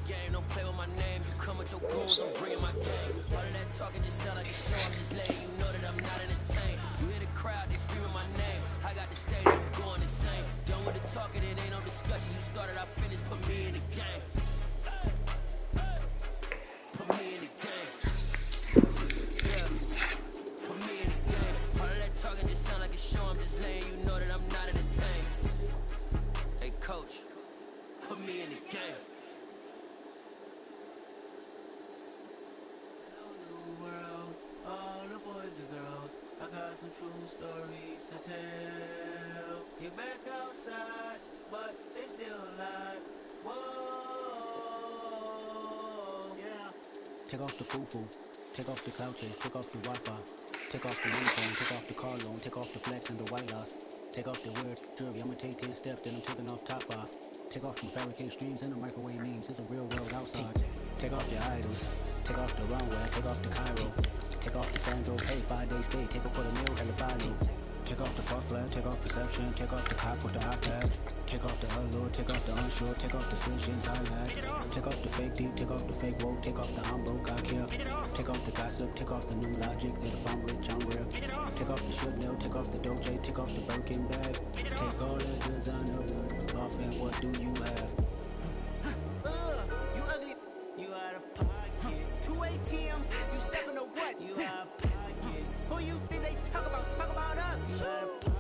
game, don't play with my name. You come with your goons, I'm bringing my game. All of that talking just sound like a show, I'm just letting you know that I'm not entertained. You hear the crowd, they screaming my name. I got the stadium going insane. Done with the talking, it ain't no discussion. You started, I finished, put me in the game. Put me in the game. Yeah, put me in the game. All of that talking just sound like a show, I'm just letting you know that I'm not entertained. Hey coach, put me in the game. Hello new world, all the boys and girls, I got some true stories to tell. You're back outside, but they still alive. Whoa, yeah. Take off the foo-foo, take off the cloud chase, take off the Wi-Fi, take off the ringtone, take off the car loan, take off the flex and the white loss, take off the weird jewelry, I'ma take 10 steps, then I'm taking off top 5. Take off the fabricate streams and the microwave memes, it's a real world outside. Take off your idols, take off the runway, take off the Cairo, take off the Sandro, pay 5 days stay, take a quarter meal, hella final. Take off the far flag, take off perception, take off the cop with the iPad, take off the allure, take off the unsure, take off the decisions I lack, take off the fake deep, take off the fake woke, take off the I'm broke, I care, take off the gossip, take off the new logic, that if I'm rich, I'm real, take off the should know, take off the doje, take off the Birkin bag, take all the designer off and what do you have? You ugly, you out of pocket. 2 ATMs, you stepping to what? You out of pocket. Who you think they talk about us? You out of pocket.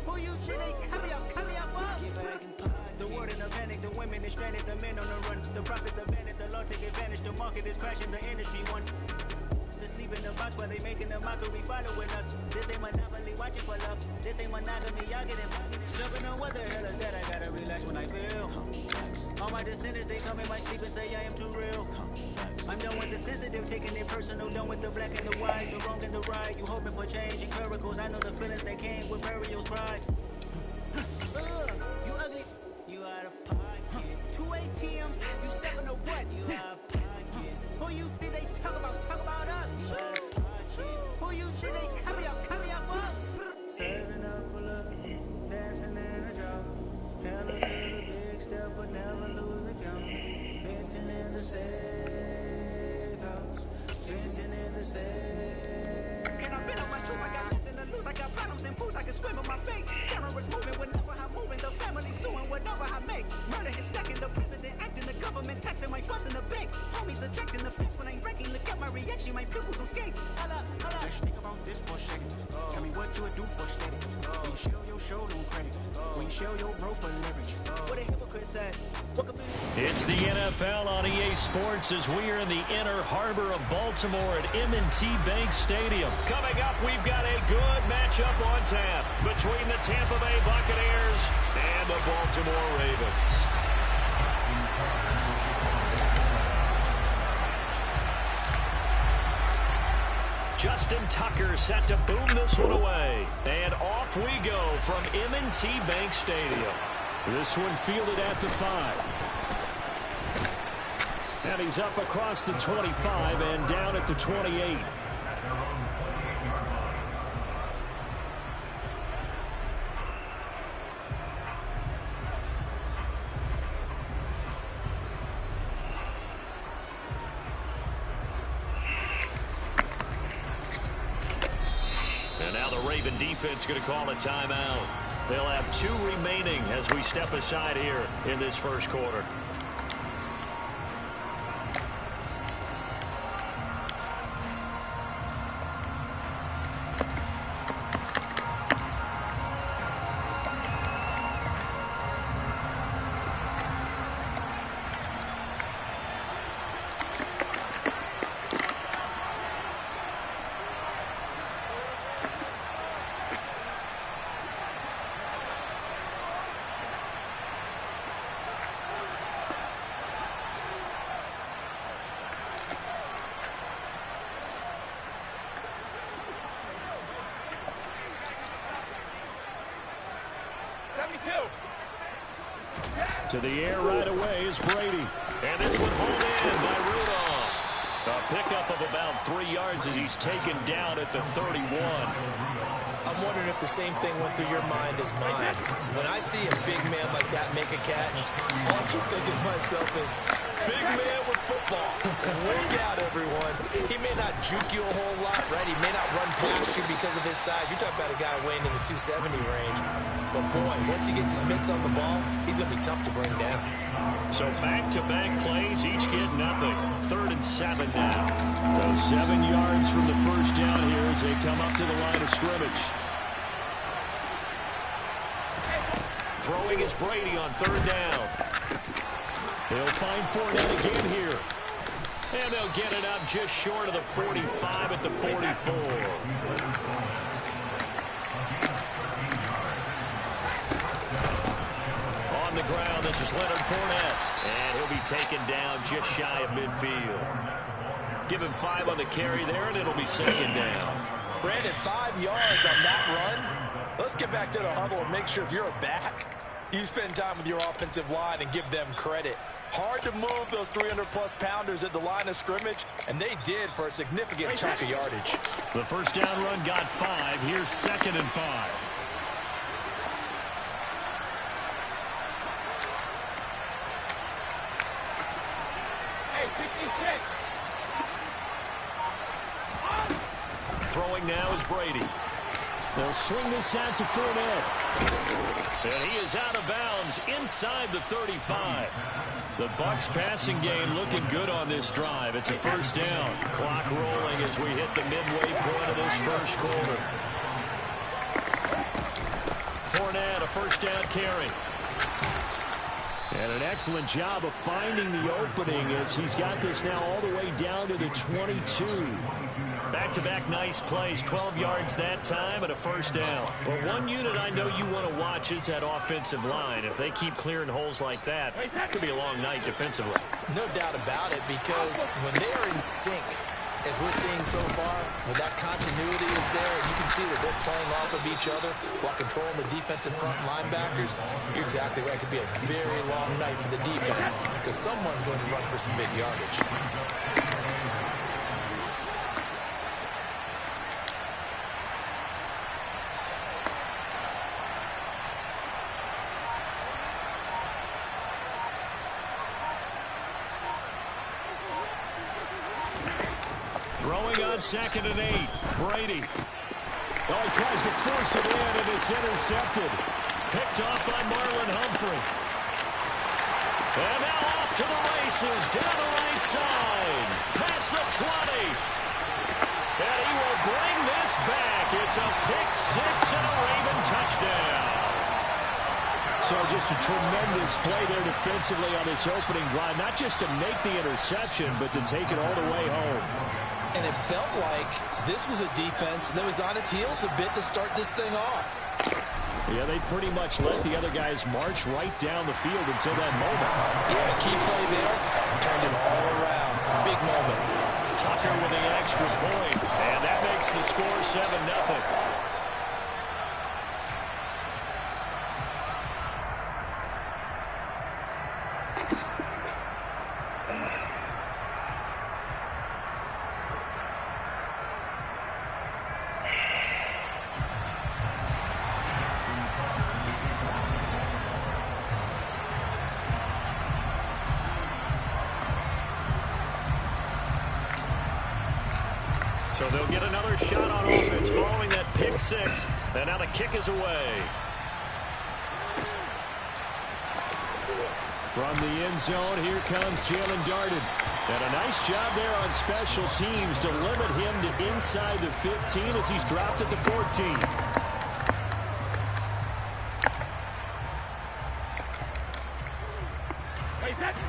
Who you think they carry out for us? Get back in pocket. The world in a panic, the women is stranded, the men on the run. The profits are vanished, the law take advantage, the market is crashing, the industry wants to sleep in the box while they making a mockery following us. This ain't monopoly, watching for love. This ain't monogamy, y'all getting money. Jumping on what the hell is that? I gotta relax when I feel. All my descendants, they come in my sleep and say I am too real. I'm done with the sensitive, taking it personal, done with the black and the white, the wrong and the right. You hoping for change and miracles, I know the feelings that came with burial cries. You ugly, you out of pocket. 2 ATMs, you stepping to what? You out of pocket. Who you think they talk about us? You out of pocket. Who you think they carry out for us? Serving up for love, dancing in a drop. Hella to the big step, but never lose a count. Venting in the safe house, venting in the safe. Can I fit on my truth? I got nothing to lose. I got problems and pools. I can swim on my fate. Cameras moving whenever I'm moving. The family suing whatever I make. Murder is stacking. The president acting. The government taxing my funds in the bank. Homies ejecting the fence when I'm wrecking. Look at my reaction. My pupils on skates. Hold up. Let's think about this for a second. Tell me what you would do for steady. When you show your show no credit. When you show your bro for leverage. What a hypocrite said. It's the NFL on EA Sports as we are in the inner harbor of Baltimore at M&T Bank Stadium. Coming up, we've got a good matchup on tap between the Tampa Bay Buccaneers and the Baltimore Ravens. Justin Tucker set to boom this one away. And off we go from M&T Bank Stadium. This one fielded at the 5. And he's up across the 25 and down at the 28. And now the Raven defense going to call a timeout. They'll have 2 remaining as we step aside here in this first quarter. To the air right away is Brady. And this one hauled in by Rudolph. A pickup of about 3 yards as he's taken down at the 31. I'm wondering if the same thing went through your mind as mine. When I see a big man like that make a catch, all keep thinking to myself is, big man with football. Look out, everyone. He may not juke you a whole lot, right? He may not run past you because of his size. You're talking about a guy weighing in the 270 range. But, boy, once he gets his mitts on the ball, he's going to be tough to bring down. So back-to-back plays, each get nothing. 3rd and 7 now. So 7 yards from the first down here as they come up to the line of scrimmage. Throwing is Brady on 3rd down. They'll find Fournette again here. And they'll get it up just short of the 45 at the 44. On the ground, this is Leonard Fournette. And he'll be taken down just shy of midfield. Give him 5 on the carry there, and it'll be 2nd down. Brandon, 5 yards on that run. Let's get back to the huddle and make sure if you're a back, you spend time with your offensive line and give them credit. Hard to move those 300-plus pounders at the line of scrimmage, and they did for a significant chunk of yardage. The first down run got 5. Here's 2nd and 5. Throwing now is Brady. They'll swing this out to Fournette. And he is out of bounds inside the 35. The Bucs passing game looking good on this drive. It's a first down. Clock rolling as we hit the midway point of this first quarter. Fournette, a first down carry. And an excellent job of finding the opening as he's got this now all the way down to the 22. Back-to-back nice plays, 12 yards that time and a first down. But one unit I know you want to watch is that offensive line. If they keep clearing holes like that, it could be a long night defensively. No doubt about it, because when they are in sync, as we're seeing so far, when that continuity is there, and you can see that they're playing off of each other while controlling the defensive front linebackers, you're exactly right. It could be a very long night for the defense because someone's going to run for some big yardage. Throwing on 2nd and 8. Brady. Oh, he tries to force it in, and it's intercepted. Picked off by Marlon Humphrey. And now off to the races, down the right side. Past the 20. And he will bring this back. It's a pick 6 and a Raven touchdown. So just a tremendous play there defensively on this opening drive. Not just to make the interception, but to take it all the way home. And it felt like this was a defense that was on its heels a bit to start this thing off. Yeah, they pretty much let the other guys march right down the field until that moment. Yeah, key play there, turned it all around. Big moment. Tucker with the extra point, and that makes the score 7-0. So they'll get another shot on offense following that pick 6. And now the kick is away. From the end zone, here comes Jalen Darden. And a nice job there on special teams to limit him to inside the 15 as he's dropped at the 14.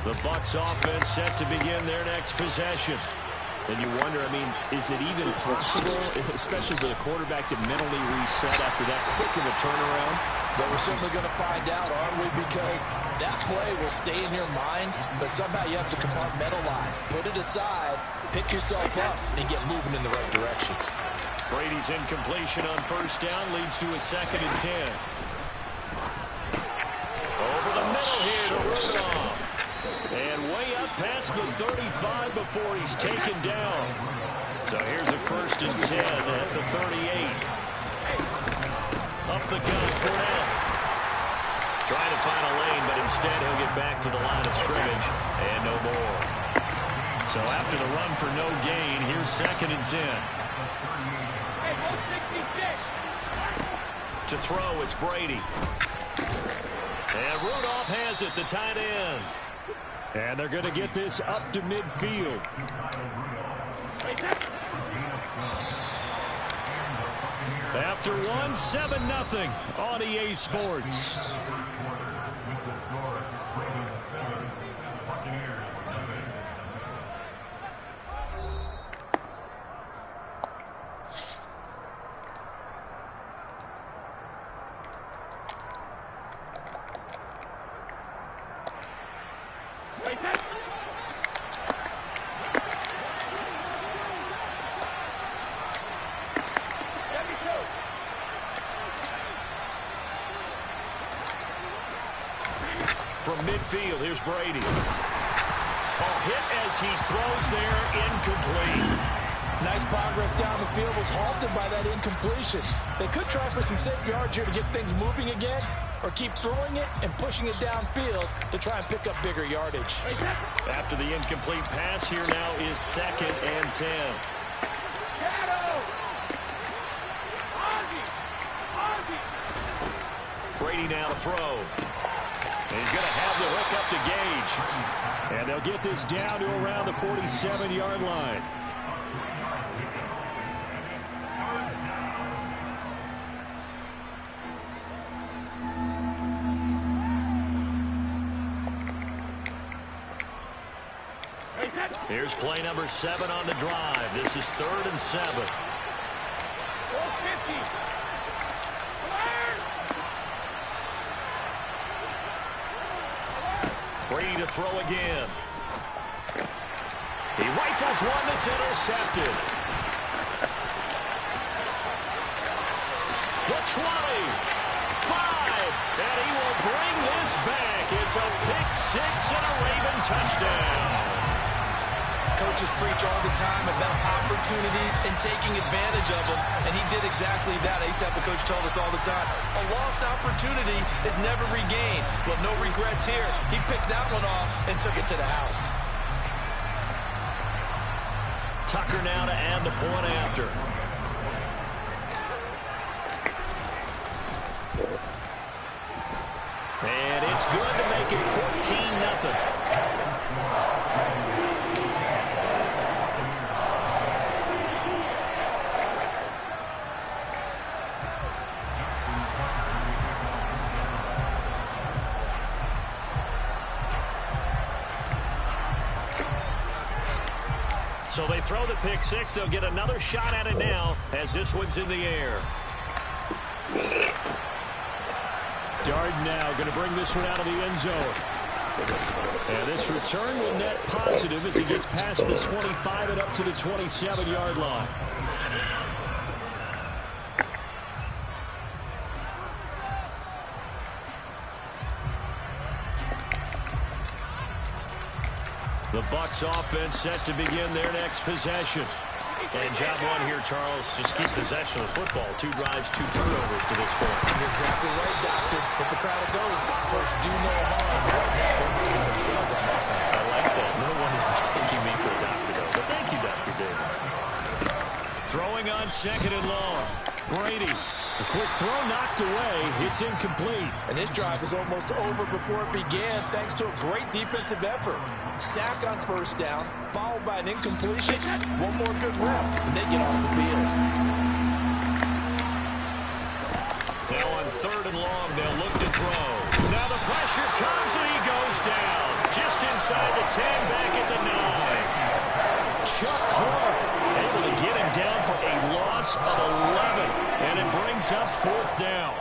The Bucs offense set to begin their next possession. And you wonder, I mean, is it even possible, especially for the quarterback, to mentally reset after that quick of a turnaround? But we're certainly going to find out, aren't we? Because that play will stay in your mind, but somehow you have to compartmentalize. Put it aside, pick yourself up, and get moving in the right direction. Brady's incompletion on first down leads to a 2nd and 10. Over the middle here to Rudolph. And way up past the 35 before he's taken down. So here's a 1st and 10 at the 38. Up the gut, Fournette. Trying to find a lane, but instead he'll get back to the line of scrimmage and no more. So after the run for no gain, here's 2nd and 10. To throw, it's Brady. And Rudolph has it, the tight end. And they're going to get this up to midfield. After one, 7-0 on EA Sports. From midfield, here's Brady. Hit as he throws there, incomplete. Nice progress down the field, was halted by that incompletion. They could try for some safe yards here to get things moving again, or keep throwing it and pushing it downfield to try and pick up bigger yardage. After the incomplete pass, here now is 2nd and 10. Brady now to throw. He's going to have the hook up to Gage. And they'll get this down to around the 47-yard line. Here's play number 7 on the drive. This is 3rd and 7. Brady to throw again. He rifles one that's intercepted. The 20, 5, and he will bring this back. It's a pick 6 and a Raven touchdown. Coaches preach all the time about opportunities and taking advantage of them, and he did exactly that. ASAP, the coach told us all the time, a lost opportunity is never regained. Well, no regrets here. He picked that one off and took it to the house. Tucker now to add the point after. And it's good to make it 14-0. So they throw the pick 6. They'll get another shot at it now as this one's in the air. Darden now going to bring this one out of the end zone. And this return will net positive as he gets past the 25 and up to the 27-yard line. The Bucs offense set to begin their next possession. And job one here, Charles, just keep possession of the football. 2 drives, 2 turnovers to this point. You're exactly right, Doctor. Hit the crowd of gold. First, do no harm. Right now, they're moving themselves on that thing. I like that. No one is mistaking me for a doctor, though. But thank you, Dr. Davis. Throwing on 2nd and long. Brady. A quick throw knocked away. It's incomplete. And this drive is almost over before it began thanks to a great defensive effort. Sack on first down, followed by an incompletion. One more good rep, and they get off the field. Now on 3rd and long, they'll look to throw. Now the pressure comes, and he goes down. Just inside the 10, back at the 9. Chuck Clark able to get him down for a loss of 11, and it brings up 4th down.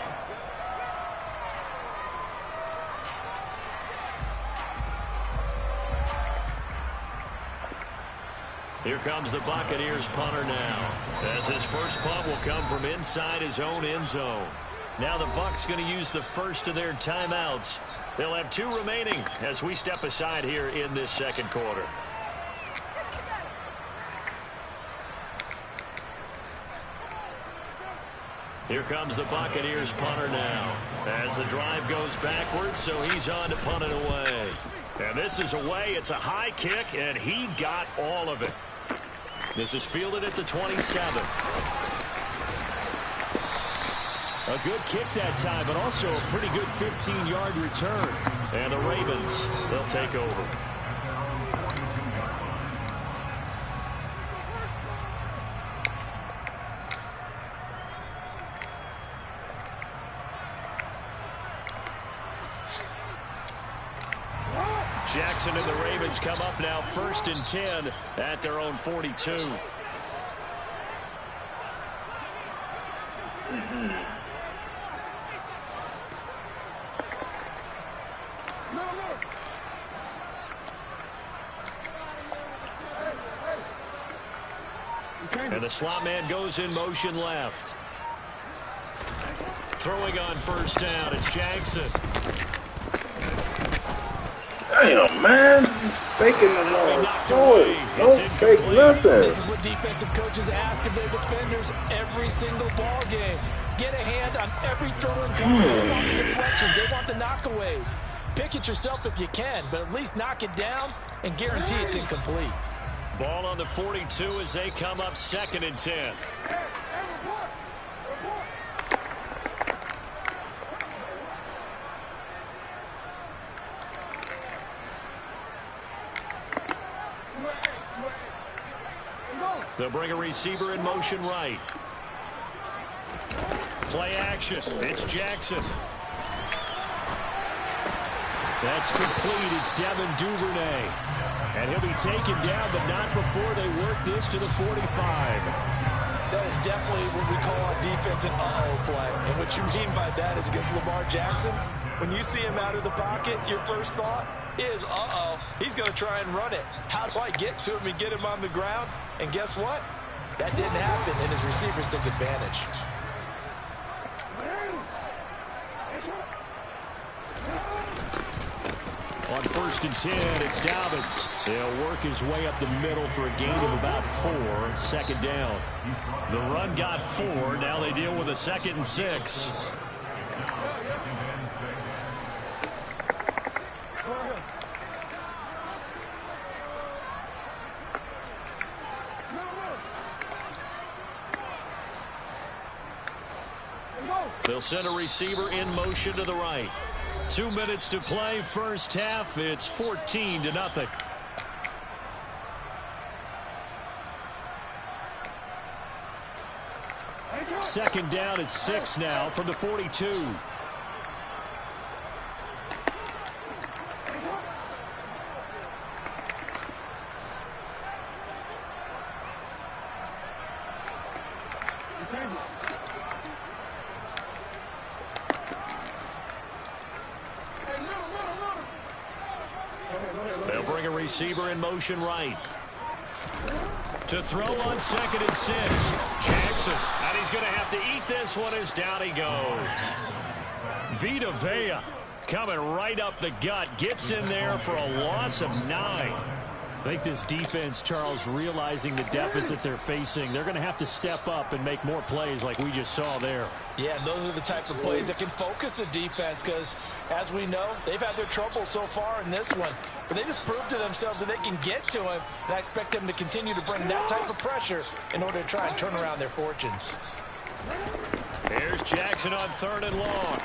Here comes the Buccaneers punter now, as his first punt will come from inside his own end zone. Now the Bucs going to use the first of their timeouts. They'll have 2 remaining as we step aside here in this 2nd quarter. Here comes the Buccaneers punter now. As the drive goes backwards, so he's on to punt it away. And this is away. It's a high kick, and he got all of it. This is fielded at the 27. A good kick that time, but also a pretty good 15-yard return. And the Ravens, they'll take over. Jackson and the Ravens come up now 1st and 10 at their own 42. And the slot man goes in motion left. Throwing on 1st down, it's Jackson. Damn, man. Faking the long story. Don't fake nothing. This is what defensive coaches ask of their defenders every single ball game. Get a hand on every throw and coverage. They want the deflections. They want the knockaways. Pick it yourself if you can, but at least knock it down and guarantee it's incomplete. Ball on the 42 as they come up 2nd and 10. They'll bring a receiver in motion right. Play action. It's Jackson. That's complete. It's Devin Duvernay. And he'll be taken down, but not before they work this to the 45. That is definitely what we call on defense an uh-oh play. And what you mean by that is against Lamar Jackson, when you see him out of the pocket, your first thought is, uh-oh, he's going to try and run it. How do I get to him and get him on the ground? And guess what? That didn't happen, and his receivers took advantage. On 1st and 10, it's Dobbins. He'll work his way up the middle for a gain of about 4. 2nd down. The run got 4. Now they deal with a 2nd and 6. They'll send a receiver in motion to the right. 2 minutes to play, 1st half. It's 14-0. Second down at 6 now from the 42. They'll bring a receiver in motion right. To throw on 2nd and 6. Jackson, and he's going to have to eat this one as down he goes. Vita Vea coming right up the gut. Gets in there for a loss of 9. I think this defense, Charles, realizing the deficit they're facing, they're going to have to step up and make more plays like we just saw there. Yeah, and those are the type of plays that can focus a defense because, as we know, they've had their trouble so far in this one. But they just proved to themselves that they can get to him, and I expect them to continue to bring that type of pressure in order to try and turn around their fortunes. Here's Jackson on 3rd and long.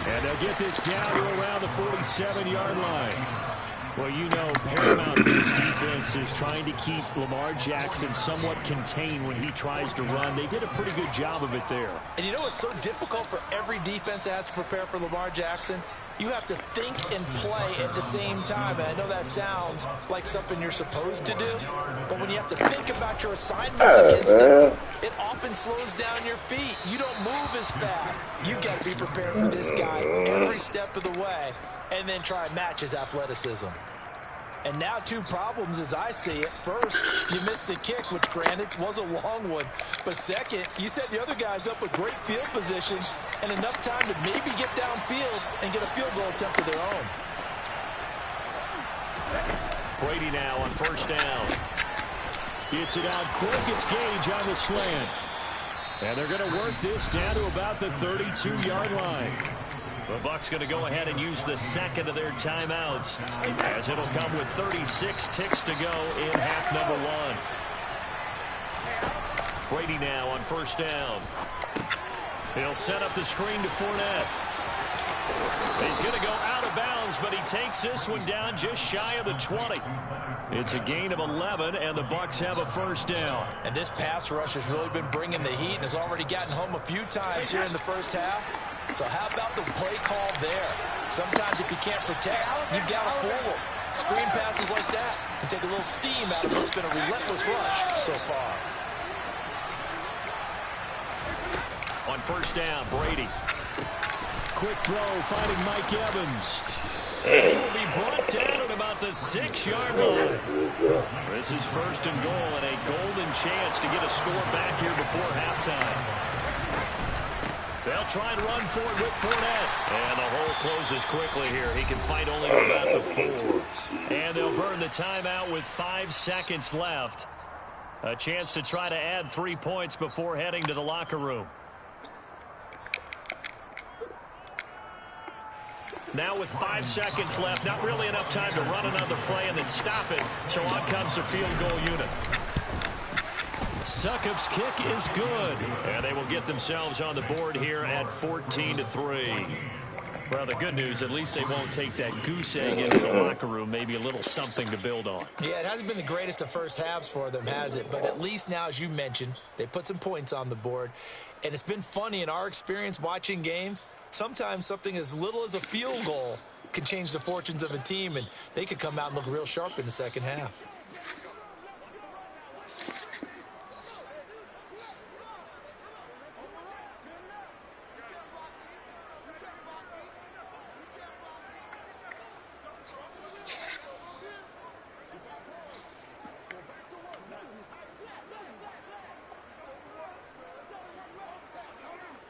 And they'll get this down to around the 47-yard line. Well, you know, paramount for this defense is trying to keep Lamar Jackson somewhat contained when he tries to run. They did a pretty good job of it there. And you know it's so difficult for every defense that has to prepare for Lamar Jackson? You have to think and play at the same time. And I know that sounds like something you're supposed to do, but when you have to think about your assignments against him, it often slows down your feet. You don't move as fast. You got to be prepared for this guy every step of the way and then try and match his athleticism. And now 2 problems as I see it. First, you missed the kick, which granted was a long one. But second, you set the other guys up with great field position and enough time to maybe get downfield and get a field goal attempt of their own. Brady now on 1st down. Gets it out quick. It's Gage on the slant. And they're going to work this down to about the 32-yard line. The Bucs going to go ahead and use the second of their timeouts, as it'll come with 36 ticks to go in half number one. Brady now on first down. He'll set up the screen to Fournette. He's going to go out of bounds, but he takes this one down just shy of the 20. It's a gain of 11, and the Bucs have a first down. And this pass rush has really been bringing the heat and has already gotten home a few times here in the first half. So how about the play call there? Sometimes if you can't protect, you've got to fool them. Screen passes like that can take a little steam out of what's been a relentless rush so far. On first down, Brady. Quick throw, finding Mike Evans. He will be brought down at about the 6-yard line. This is first and goal and a golden chance to get a score back here before halftime. They'll try and run for it with Fournette. And the hole closes quickly here. He can fight only to about the 4. And they'll burn the timeout with 5 seconds left. A chance to try to add 3 points before heading to the locker room. Now with 5 seconds left, not really enough time to run another play and then stop it. So on comes the field goal unit. Succop's kick is good. And they will get themselves on the board here at 14-3. Well, the good news, at least they won't take that goose egg into the locker room. Maybe a little something to build on. Yeah, it hasn't been the greatest of first halves for them, has it? But at least now, as you mentioned, they put some points on the board. And it's been funny in our experience watching games. Sometimes something as little as a field goal can change the fortunes of a team, and they could come out and look real sharp in the second half.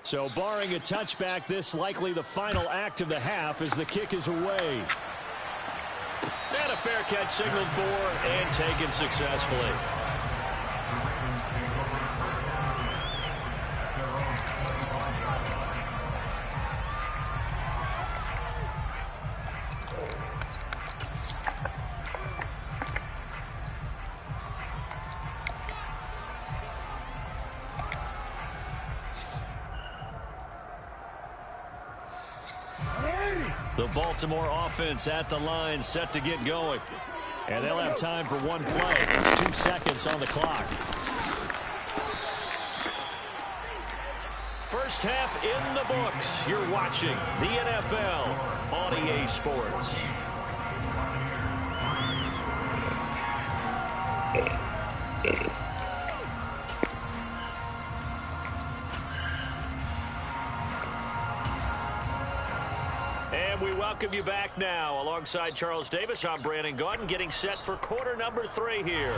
So barring a touchback, this likely the final act of the half as the kick is away. And a fair catch signaled for and taken successfully. The Baltimore offense at the line, set to get going. And they'll have time for one play. There's 2 seconds on the clock. First half in the books. You're watching the NFL on EA Sports. And we welcome you back now. Alongside Charles Davis, I'm Brandon Gaudin, getting set for quarter number 3 here.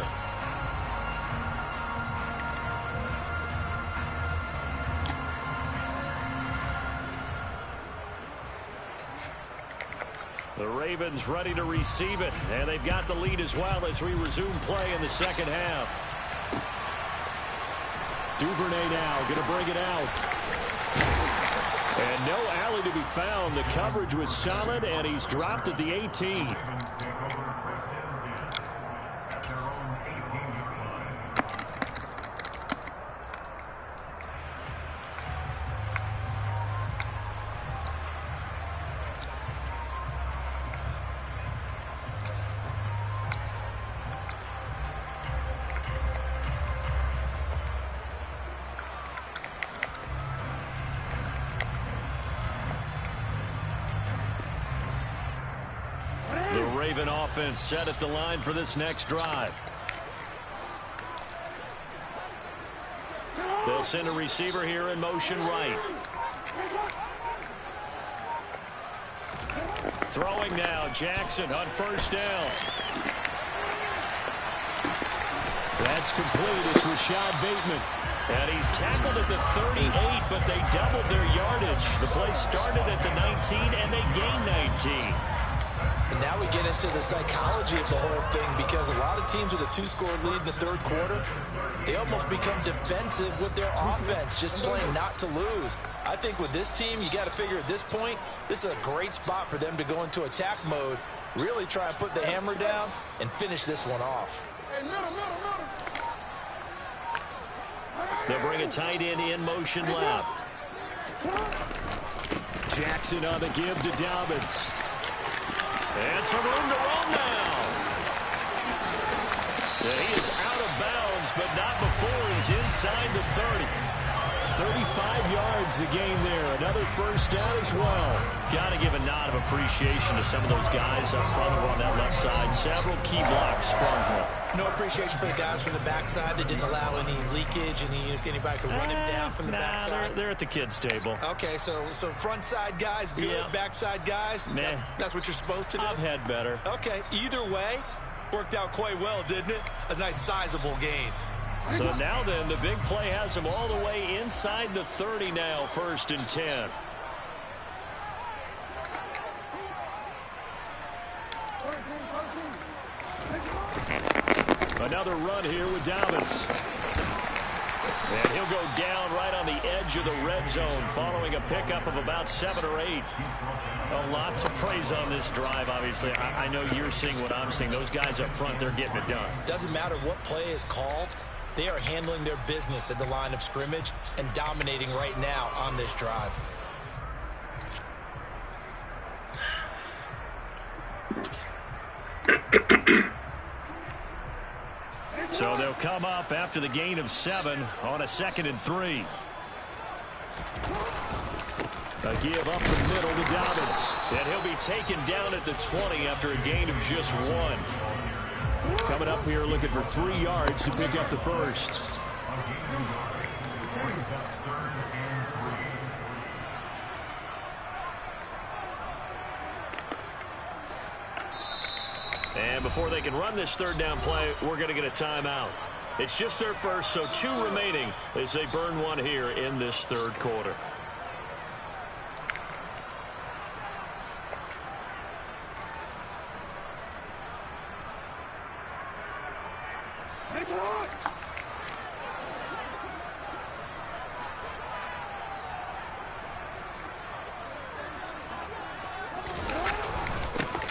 The Ravens ready to receive it, and they've got the lead as well as we resume play in the second half. Duvernay now going to bring it out. And no alley to be found. The coverage was solid, and he's dropped at the 18. The Raven offense set at the line for this next drive. They'll send a receiver here in motion right. Throwing now, Jackson on first down. That's complete. It's Rashad Bateman. And he's tackled at the 38, but they doubled their yardage. The play started at the 19, and they gained 19. And now we get into the psychology of the whole thing, because a lot of teams with a 2-score lead in the third quarter, they almost become defensive with their offense, just playing not to lose. I think with this team, you got to figure at this point, this is a great spot for them to go into attack mode, really try and put the hammer down and finish this one off. They'll bring a tight end in motion left. Jackson on the give to Dobbins. And some room to run now. And he is out of bounds, but not before he's inside the 30. 35 yards the game there. Another first down as well. Got to give a nod of appreciation to some of those guys up front over on that left side. Several key blocks sprung here. No appreciation for the guys from the backside that didn't allow any leakage, and anybody could run him down from the backside. They're at the kids' table. Okay, so front side guys good, yeah. Backside guys, man, that's what you're supposed to do? I've had better. Okay, either way, worked out quite well, didn't it? A nice sizable gain. So now then, the big play has him all the way inside the 30 now, 1st and 10. Another run here with Dobbins. And he'll go down right on the edge of the red zone following a pickup of about 7 or 8. Well, lots of praise on this drive, obviously. I know you're seeing what I'm seeing. Those guys up front, they're getting it done. Doesn't matter what play is called. They are handling their business at the line of scrimmage and dominating right now on this drive. So they'll come up after the gain of 7 on a 2nd and 3. A give up the middle to Dobbins. And he'll be taken down at the 20 after a gain of just 1. Coming up here looking for 3 yards to pick up the first. And before they can run this 3rd down play, we're going to get a timeout. It's just their first, so 2 remaining as they burn 1 here in this 3rd quarter.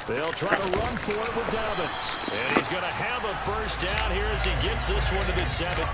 They'll try to run for it with Dobbins. And he's going to have a first down here as he gets this one to the 7.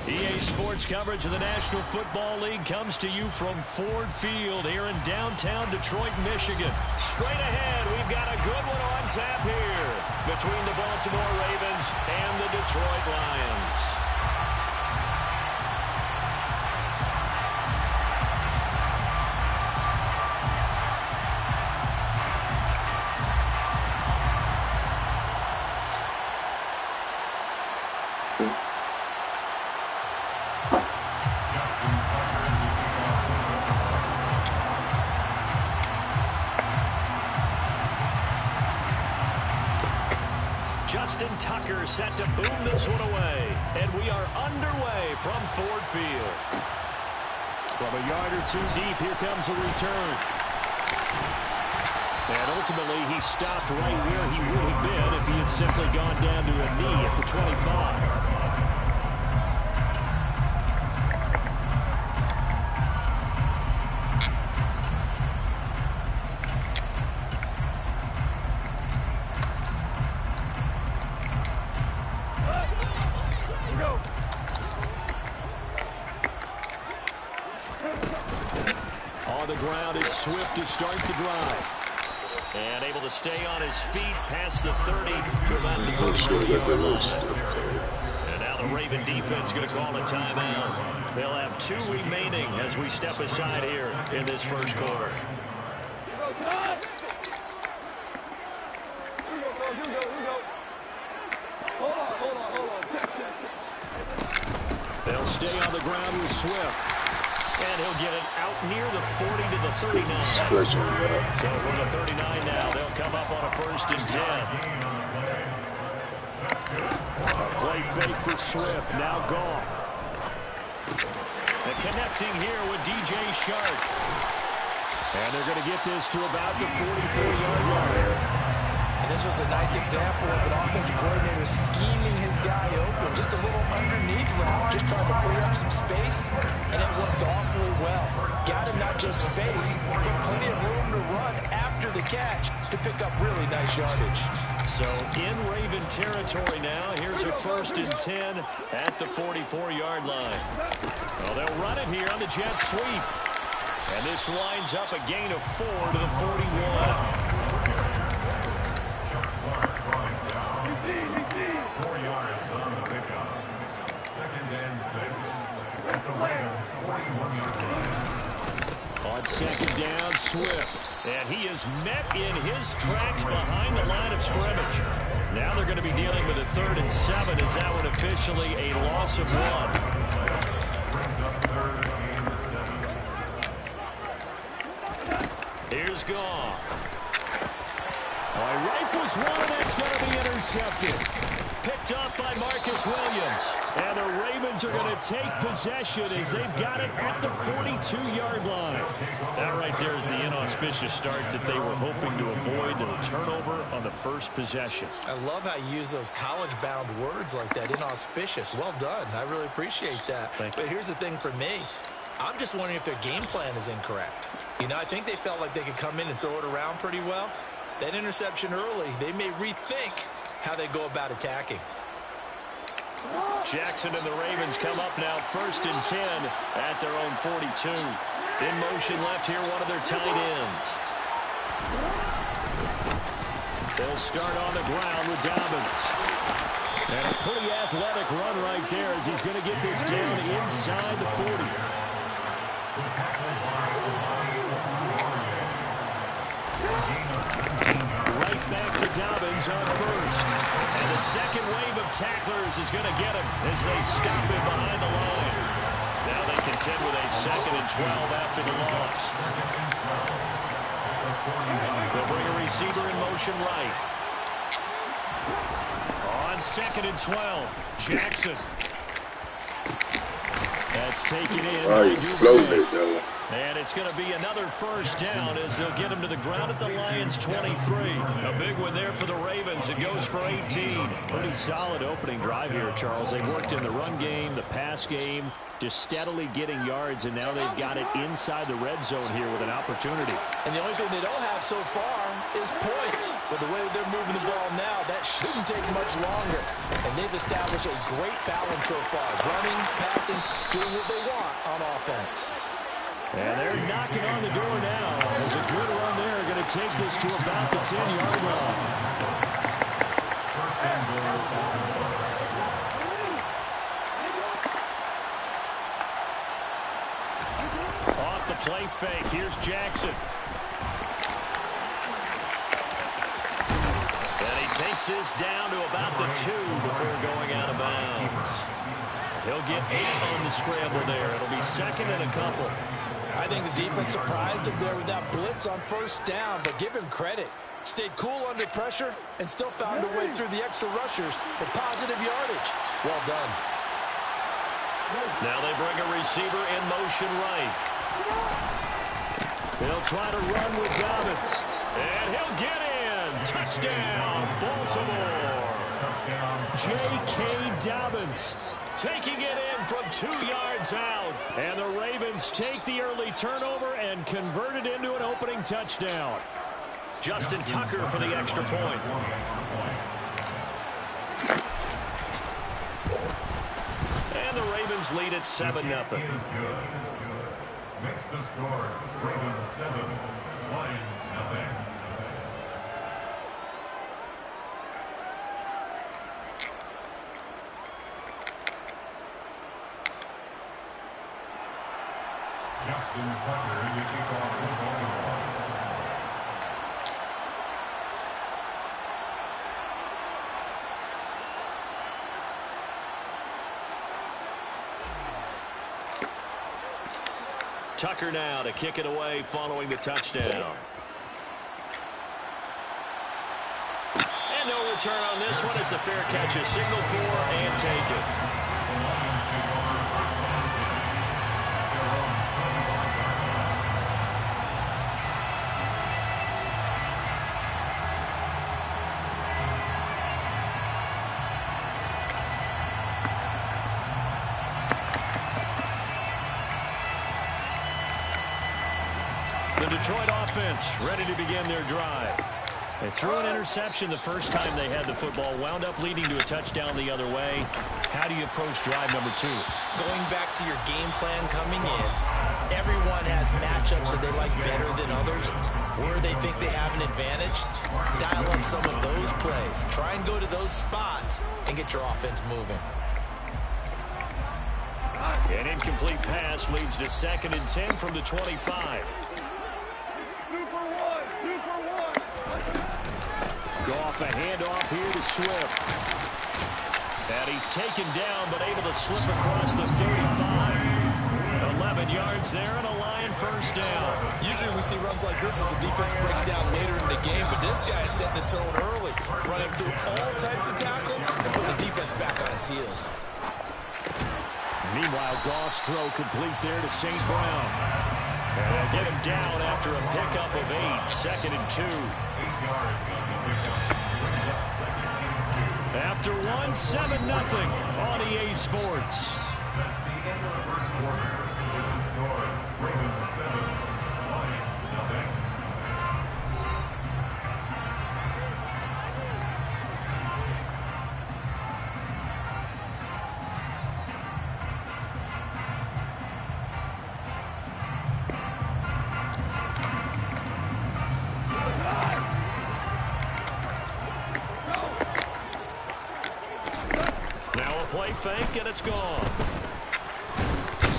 EA Sports coverage of the National Football League comes to you from Ford Field here in downtown Detroit, Michigan. Straight ahead, we've got a good one on tap here between the Baltimore Ravens and the Detroit Lions. Justin Tucker set to boom this one away. And we are underway from Ford Field. From a yard or 2 deep, here comes a return. And ultimately, he stopped right where he would have been if he had simply gone down to a knee at the 25. On the ground, it's Swift to start the drive. And able to stay on his feet past the 30 to about the 33-yard line. And now the Raven defense going to call a timeout. They'll have 2 remaining as we step aside here in this first quarter. They'll stay on the ground with Swift. And he'll get it out near the 40 to the 39. So from the 39 now, they'll come up on a 1st and 10. A play fake for Swift. Now Goff. And connecting here with DJ Shark. And they're going to get this to about the 44-yard line. And this was a nice example of an offensive coordinator scheming his guy open. Just a little underneath route, just trying to free up some space, and it worked awfully well. Got him not just space, but plenty of room to run after the catch to pick up really nice yardage. So in Raven territory now, here's a 1st and 10 at the 44-yard line. Well, they'll run it here on the jet sweep. And this winds up a gain of 4 to the 41. 4 yards on the pickup. 2nd and 6. At the Rams' 41-yard line. On 2nd down, Swift. And he is met in his tracks behind the line of scrimmage. Now they're going to be dealing with a 3rd and 7 as that one officially a loss of 1. Brings up 3rd and 7. Here's Goff. He rifles one, and that's going to be intercepted. Picked up by Marcus Williams. And the Ravens are going to take possession as they've got it at the 42-yard line. That right there is the inauspicious start that they were hoping to avoid, and a turnover on the first possession. I love how you use those college-bound words like that, inauspicious. Well done. I really appreciate that. But here's the thing for me. I'm just wondering if their game plan is incorrect. You know, I think they felt like they could come in and throw it around pretty well. That interception early, they may rethink how they go about attacking. Jackson and the Ravens come up now 1st and 10 at their own 42. In motion left here, one of their tight ends. They'll start on the ground with Dobbins. And a pretty athletic run right there as he's going to get this down inside the 40. Right back to Dobbins on 1st. And the second wave of tacklers is going to get him as they stop him behind the line. Now they contend with a 2nd and 12 after the loss. They'll bring a receiver in motion right. On 2nd and 12, Jackson. That's taken in. Oh, he floated it, though. And it's going to be another 1st down as they'll get him to the ground at the Lions' 23. A big one there for the Ravens. It goes for 18. Pretty solid opening drive here, Charles. They worked in the run game, the pass game, just steadily getting yards, and now they've got it inside the red zone here with an opportunity. And the only thing they don't have so far is points. But the way they're moving the ball now, that shouldn't take much longer. And they've established a great balance so far. Running, passing, doing what they want on offense. And they're knocking on the door now. There's a good run there. Going to take this to about the 10-yard line. Off the play fake. Here's Jackson. And he takes this down to about the 2 before going out of bounds. He'll get 8 on the scramble there. It'll be 2nd and a couple. I think the defense surprised him there with that blitz on 1st down, but give him credit. Stayed cool under pressure and still found a way through the extra rushers for positive yardage. Well done. Now they bring a receiver in motion right. They'll try to run with Dobbins. And he'll get in. Touchdown, Baltimore. J.K. Dobbins taking it in from 2 yards out. And the Ravens take the early turnover and convert it into an opening touchdown. Justin Tucker for the extra point. And the Ravens lead at 7-0. Makes the score Ravens 7, Lions nothing. Justin Tucker to kick off the ball. Tucker now to kick it away following the touchdown. And no return on this one as the fair catch is signaled for and taken. The Detroit offense ready to begin their drive. They threw an interception the first time they had the football, wound up leading to a touchdown the other way. How do you approach drive number 2? Going back to your game plan coming in, everyone has matchups that they like better than others. Where they think they have an advantage, dial up some of those plays. Try and go to those spots and get your offense moving. An incomplete pass leads to 2nd and 10 from the 25. Goff a handoff here to Swift. And he's taken down, but able to slip across the 35. 11 yards there and a Lion first down. Usually we see runs like this as the defense breaks down later in the game, but this guy is setting the tone early, running through all types of tackles, putting the defense back on its heels. Meanwhile, Goff's throw complete there to St. Brown. And they'll get him down after a pickup of 8, 2nd and 2. 8 yards on the pickup. Brings up 2nd and 2. After 1, 7-0 on EA Sports. That's the end of the first quarter. With the score, Ravens 7, Lions nothing. Play fake, and it's gone.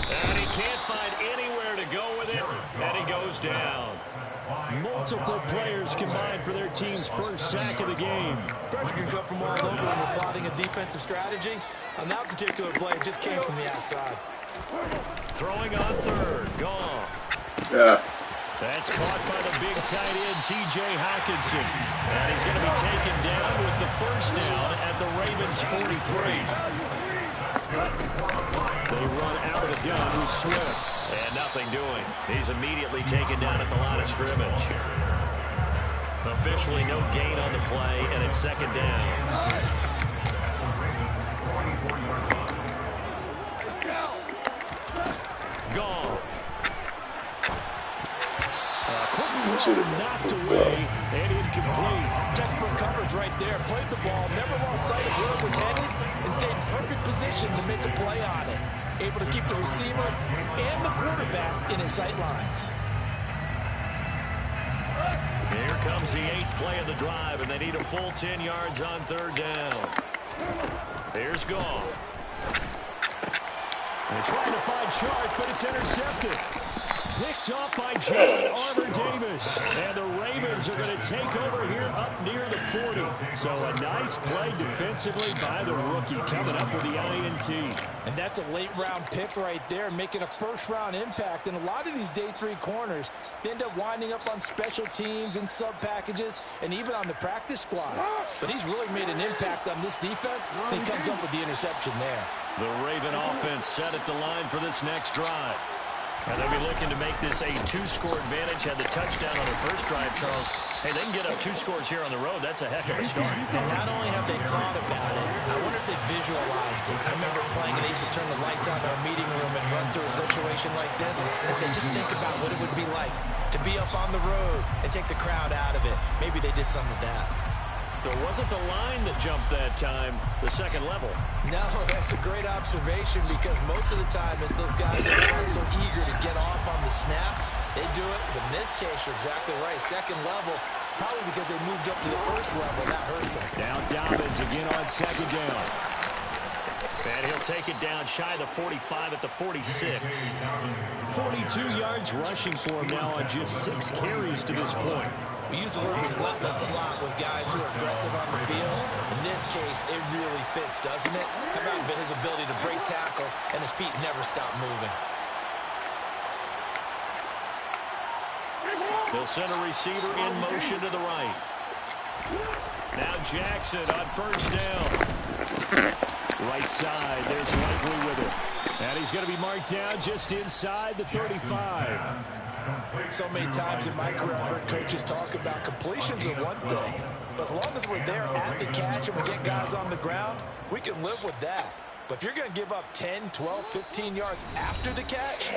And he can't find anywhere to go with it, and he goes down. Multiple players combined for their team's first sack of the game. Pressure can come from all over when you're plotting a defensive strategy. On that particular play, it just came from the outside. Throwing on 3rd, gone. Yeah. That's caught by the big tight end, T.J. Hockenson. And he's going to be taken down with the first down at the Ravens' 43. They run out of the gun with Swift. And nothing doing. He's immediately taken down at the line of scrimmage. Officially no gain on the play, and it's 2nd down. Gone. Knocked away and incomplete. Textbook coverage right there. Played the ball, never lost sight of where it was headed, and stayed in perfect position to make a play on it. Able to keep the receiver and the quarterback in his sight lines. Here comes the 8th play of the drive, and they need a full 10 yards on 3rd down. Here's Goff. They're trying to find Sharp, but it's intercepted. Picked off by Jalen Armour-Davis. And the Ravens are going to take over here up near the 40. So a nice play defensively by the rookie coming up with the INT. And that's a late-round pick right there, making a first-round impact. And a lot of these day 3 corners end up winding up on special teams and sub-packages and even on the practice squad. But he's really made an impact on this defense, and he comes up with the interception there. The Raven offense set at the line for this next drive. And they'll be looking to make this a two-score advantage. Had the touchdown on the first drive, Charles. Hey, they can get up 2 scores here on the road. That's a heck of a start. And not only have they thought about it, I wonder if they visualized it. I remember playing, and they used to turn the lights on in our meeting room and run through a situation like this and say, just think about what it would be like to be up on the road and take the crowd out of it. Maybe they did some of that. There wasn't the line that jumped that time, the second level. No, that's a great observation because most of the time it's those guys that aren't so eager to get off on the snap. They do it, but in this case, you're exactly right. Second level, probably because they moved up to the first level. That hurts them. Now Dobbins again on second down. And he'll take it down shy of the 45 at the 46. 42 yards rushing for him now on just 6 carries to this point. We use the word relentless a lot with guys who are aggressive on the field. In this case, it really fits, doesn't it? How about his ability to break tackles and his feet never stop moving? They'll send a receiver in motion to the right. Now Jackson on first down. Right side, there's Likely with it. And he's going to be marked down just inside the 35. So many times in my career, I've heard coaches talk about completions are one thing. But as long as we're there at the catch and we get guys on the ground, we can live with that. But if you're going to give up 10, 12, 15 yards after the catch,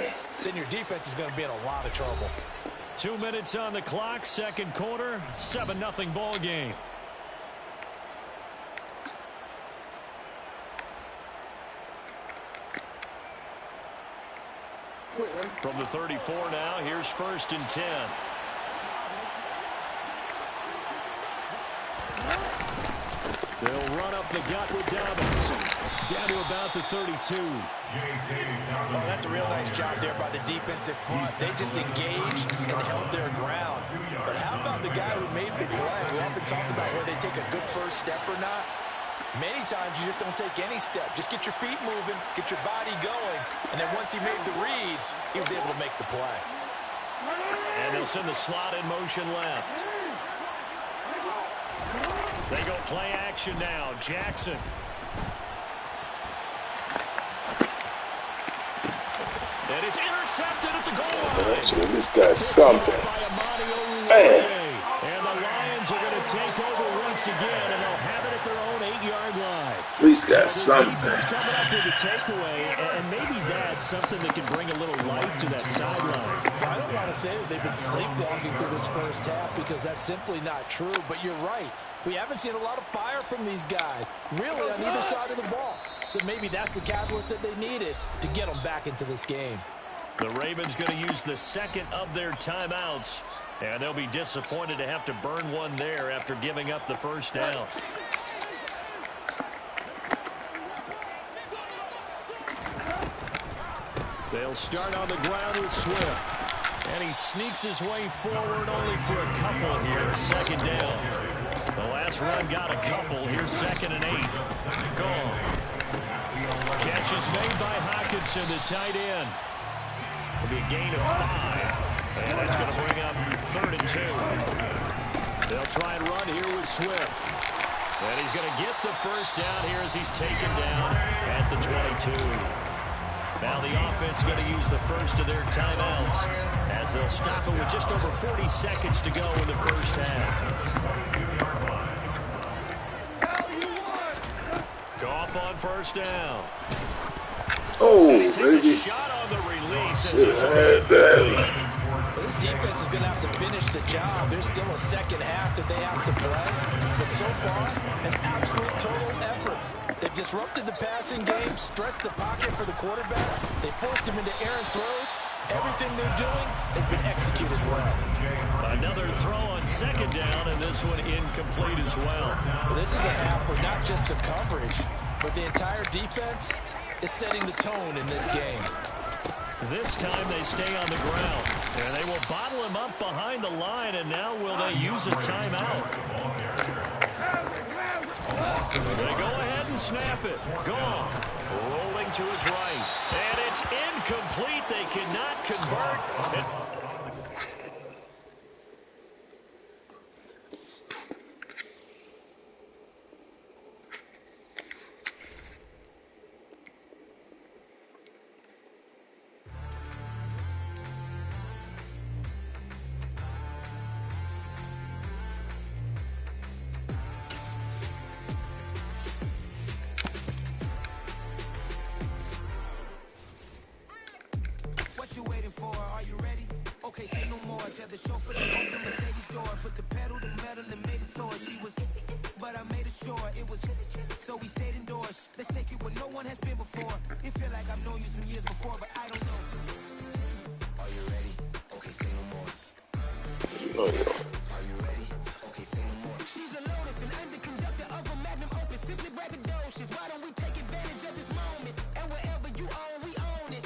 then your defense is going to be in a lot of trouble. 2 minutes on the clock, second quarter, 7-0 ball game. From the 34 now, here's 1st and 10. They'll run up the gut with Dobbins. Down to about the 32. Oh, that's a real nice job there by the defensive front. They just engaged and held their ground. But how about the guy who made the play? We often talk about whether they take a good first step or not. Many times you just don't take any step. Just get your feet moving, get your body going, and then once he made the read, he was able to make the play. And they'll send the slot in motion left. They go play action now. Jackson. And it's intercepted at the goal line. Actually, this guy's something. Man. And the Lions are going to take over once again, and they'll have it at their own 8-yard line. This guy's something. Coming up with a takeaway, and maybe that's something that can bring a little life to that sideline. I don't want to say that they've been sleepwalking through this first half because that's simply not true, but you're right. We haven't seen a lot of fire from these guys, really, on either side of the ball. So maybe that's the catalyst that they needed to get them back into this game. The Ravens going to use the second of their timeouts, and they'll be disappointed to have to burn one there after giving up the first down. They'll start on the ground with Swift. And he sneaks his way forward only for a couple here. Second down. The last run got a couple. Here's 2nd and 8. Gone. Catch is made by Hockenson, the tight end. It'll be a gain of 5. And that's going to bring up 3rd and 2. They'll try and run here with Swift. And he's going to get the first down here as he's taken down at the 22. Now the offense going to use the first of their timeouts as they'll stop it with just over 40 seconds to go in the first half. Goff on first down. Oh, Takes baby. a shot on the release. Should have had that. This defense is going to have to finish the job. There's still a second half that they have to play. But so far, an absolute total effort. They've disrupted the passing game, stressed the pocket for the quarterback. They forced him into errant throws. Everything they're doing has been executed well. Another throw on second down, and this one incomplete as well. This is a half where not just the coverage, but the entire defense is setting the tone in this game. This time they stay on the ground, and they will bottle him up behind the line, and now will they use a timeout? They go ahead and snap it. Gone. Rolling to his right. And it's incomplete. They cannot convert. Tell the chauffeur to open the Mercedes door. Put the pedal to metal and made it soar. She was, but I made it sure it was. So we stayed indoors. Let's take it where no one has been before. It feel like I've known you some years before, but I don't know. Are you ready? Okay, say no more. Are you ready? Okay, say no more. She's a Lotus and I'm the conductor of a magnum opus. Simply braggadocious. Why don't we take advantage of this moment? And wherever you own, we own it.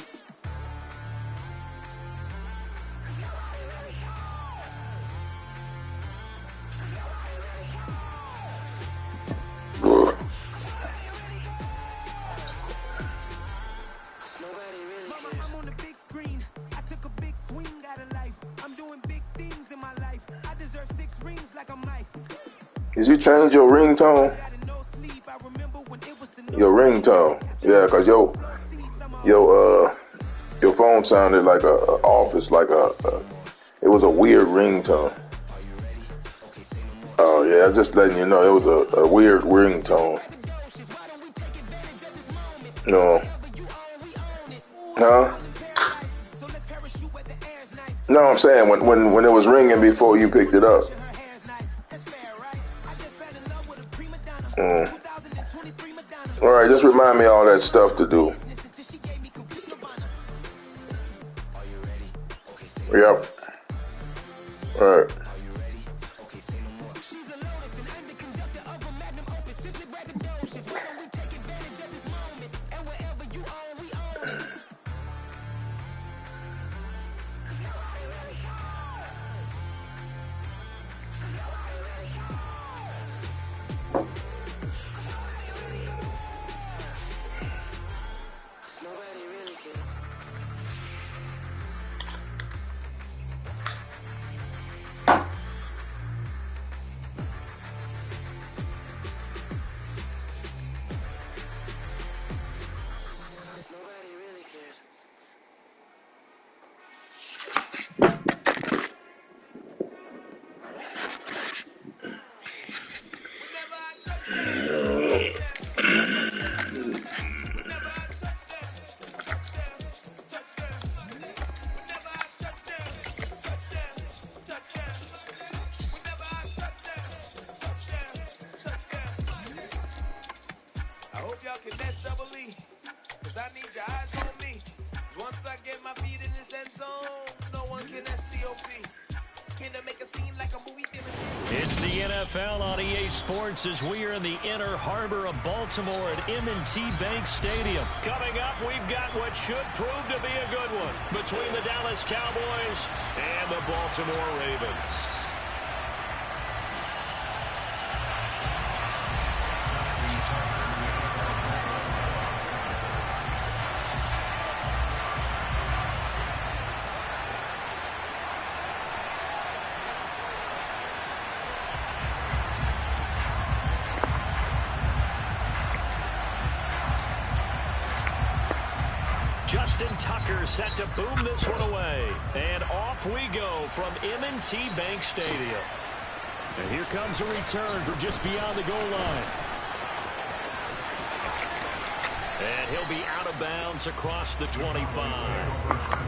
I'm on the big screen. I took a big swing out of life. I'm doing big things in my life. I deserve 6 rings like I'm Mike. Is you change your ringtone? Your ringtone, yeah, cause your phone sounded like a office, like it was a weird ringtone. Oh yeah, just letting you know it was a weird ringtone. No. Huh? No, I'm saying when it was ringing before you picked it up. All right, just remind me all that stuff to do. Yep. All right. I hope y'all can nest double E, cause I need your eyes on me. Once I get my feet in this end zone, no one can STOP. Can I make a scene like a movie theater? It's the NFL on EA Sports as we are in the inner harbor of Baltimore at M&T Bank Stadium. Coming up, we've got what should prove to be a good one between the Dallas Cowboys and the Baltimore Ravens. Justin Tucker set to boom this one away. And off we go from M&T Bank Stadium. And here comes a return from just beyond the goal line. And he'll be out of bounds across the 25.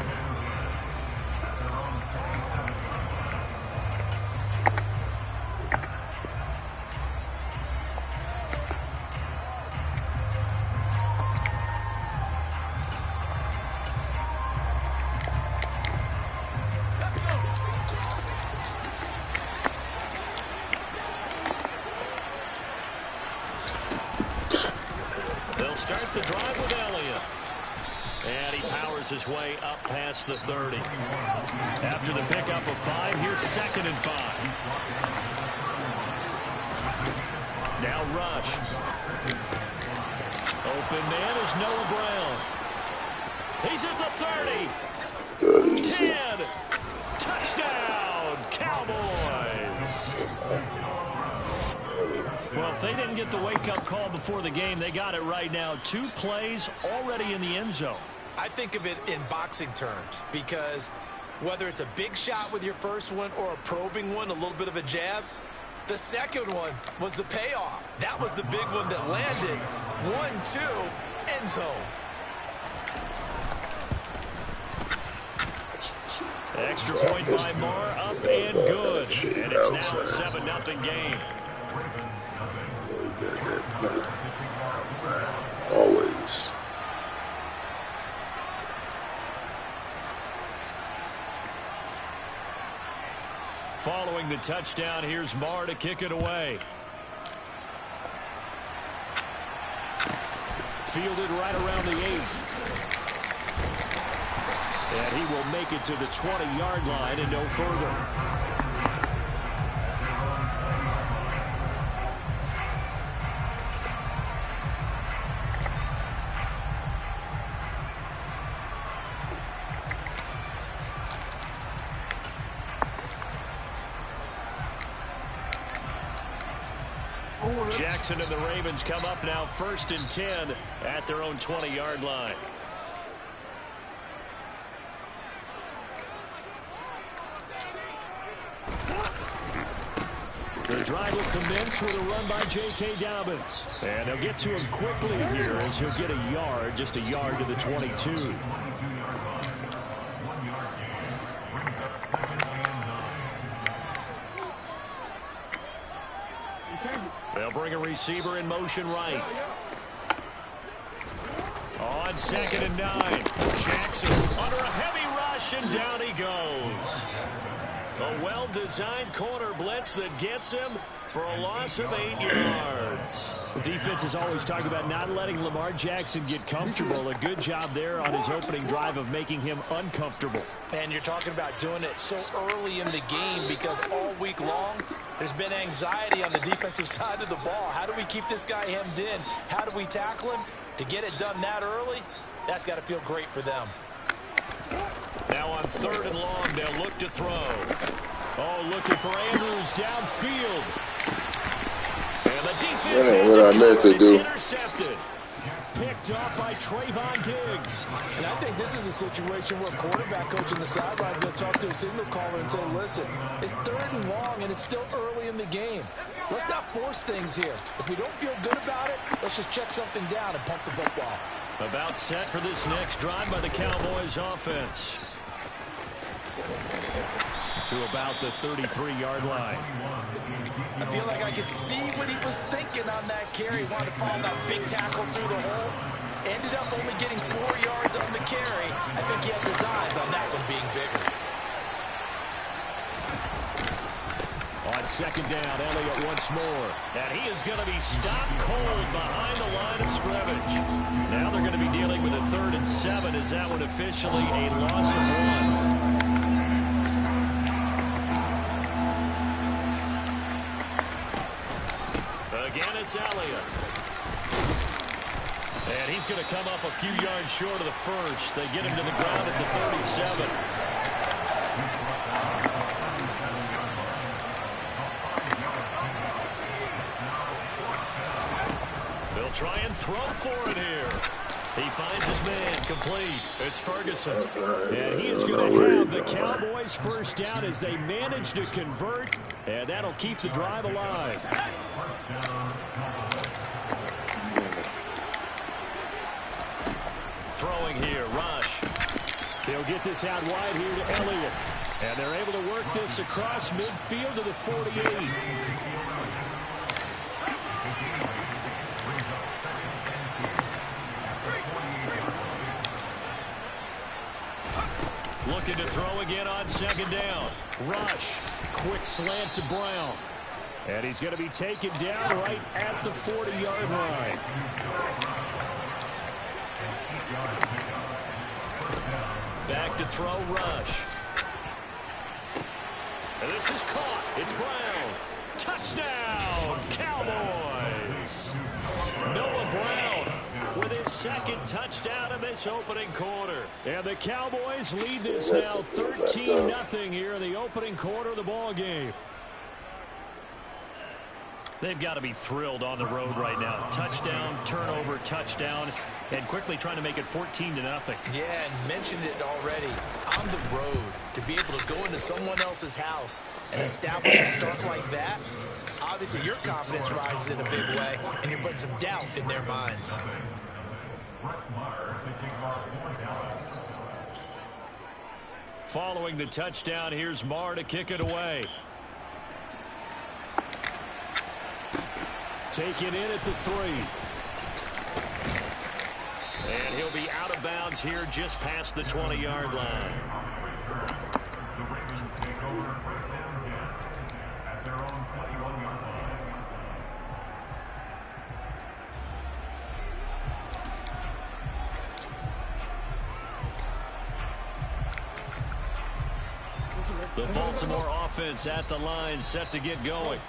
Start the drive with Elliott. And he powers his way up past the 30. After the pickup of 5, here's 2nd and 5. Now Rush. Open man is Noah Brown. He's at the 30. 10. Touchdown, Cowboys. Well, if they didn't get the wake-up call before the game, they got it right now. 2 plays already in the end zone. I think of it in boxing terms because whether it's a big shot with your first one or a probing one, a little bit of a jab, the second one was the payoff. That was the big one that landed. 1-2, end zone. Extra point by Marr, up and good. And it's now a 7-0 game. We got that play outside. Always. Following the touchdown, here's Marr to kick it away. Fielded right around the 8. And he will make it to the 20-yard line and no further. Jackson and the Ravens come up now 1st and 10 at their own 20-yard line. The drive will commence with a run by J.K. Dobbins. And they'll get to him quickly here as he'll get a yard, just a yard to the 22. They'll bring a receiver in motion right. On 2nd and 9. Jackson under a heavy rush, and down he goes. A well-designed corner blitz that gets him for a loss of 8 yards. The defense is always talking about not letting Lamar Jackson get comfortable. A good job there on his opening drive of making him uncomfortable. And you're talking about doing it so early in the game because all week long there's been anxiety on the defensive side of the ball. How do we keep this guy hemmed in? How do we tackle him? To get it done that early, that's got to feel great for them. Now on 3rd and long, they'll look to throw. Oh, looking for Andrews downfield. And the defense has it covered. It's intercepted. Picked off by Trayvon Diggs. And I think this is a situation where quarterback coach on the sideline is going to talk to a signal caller and say, listen, it's 3rd and long and it's still early in the game. Let's not force things here. If we don't feel good about it, let's just check something down and pump the football. About set for this next drive by the Cowboys offense. To about the 33-yard line. I feel like I could see what he was thinking on that carry. Wanted to follow that big tackle through the hole. Ended up only getting 4 yards on the carry. I think he had designs on that one being bigger. On 2nd down, Elliott once more. And he is going to be stopped cold behind the line of scrimmage. Now they're going to be dealing with a 3rd and 7 as that one officially a loss of 1. Again, it's Elliott. And he's going to come up a few yards short of the first. They get him to the ground at the 37. They'll try and throw for it here. He finds his man complete. It's Ferguson. And he is going to have the Cowboys first down as they manage to convert. And that'll keep the drive alive. Throwing here, Rush. They'll get this out wide here to Elliott. And they're able to work this across midfield to the 48. Looking to throw again on 2nd down. Rush. Quick slant to Brown. And he's going to be taken down right at the 40-yard line. Back to throw, Rush. And this is caught. It's Brown. Touchdown, Cowboys. Noah Brown with his 2nd touchdown of this opening quarter. And the Cowboys lead this now 13-0 here in the opening quarter of the ball game. They've got to be thrilled on the road right now. Touchdown, turnover, touchdown, and quickly trying to make it 14-0. Yeah, and mentioned it already. On the road, to be able to go into someone else's house and establish a start like that, obviously your confidence rises in a big way, and you're putting some doubt in their minds. Following the touchdown, here's Marr to kick it away. Take it in at the 3. And he'll be out of bounds here just past the 20-yard line. The Ravens take over first and 10 at their own 21-yard line. The Baltimore offense at the line, set to get going.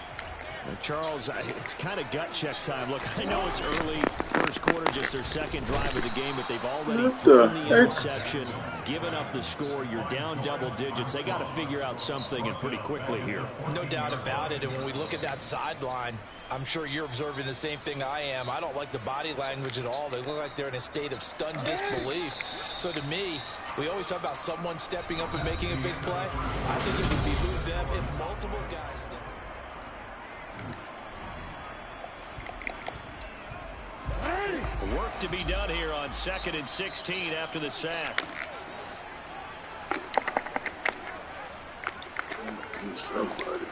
Charles, it's kind of gut check time. Look, I know it's early, first quarter, just their second drive of the game, but they've already thrown the interception, given up the score. You're down double digits. They got to figure out something, and pretty quickly here. No doubt about it. And when we look at that sideline, I'm sure you're observing the same thing I am. I don't like the body language at all. They look like they're in a state of stunned disbelief. So to me, we always talk about someone stepping up and making a big play. I think it would behoove them if multiple guys step up. Work to be done here on 2nd and 16 after the sack. Somebody.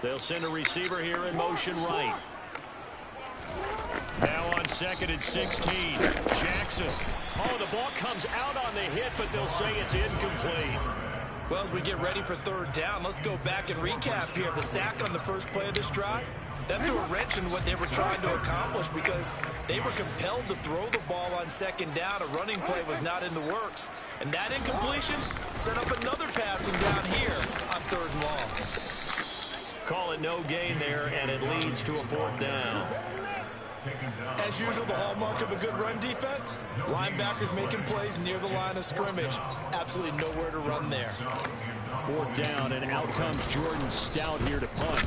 They'll send a receiver here in motion right. Now on 2nd and 16, Jackson. Oh, the ball comes out on the hit, but they'll say it's incomplete. Well, as we get ready for third down, let's go back and recap here. The sack on the first play of this drive, that threw a wrench in what they were trying to accomplish because they were compelled to throw the ball on second down. A running play was not in the works. And that incompletion set up another passing down here on 3rd and long. Call it no gain there, and it leads to a 4th down. As usual, the hallmark of a good run defense, linebackers making plays near the line of scrimmage. Absolutely nowhere to run there. 4th down, and out comes Jordan Stout here to punt.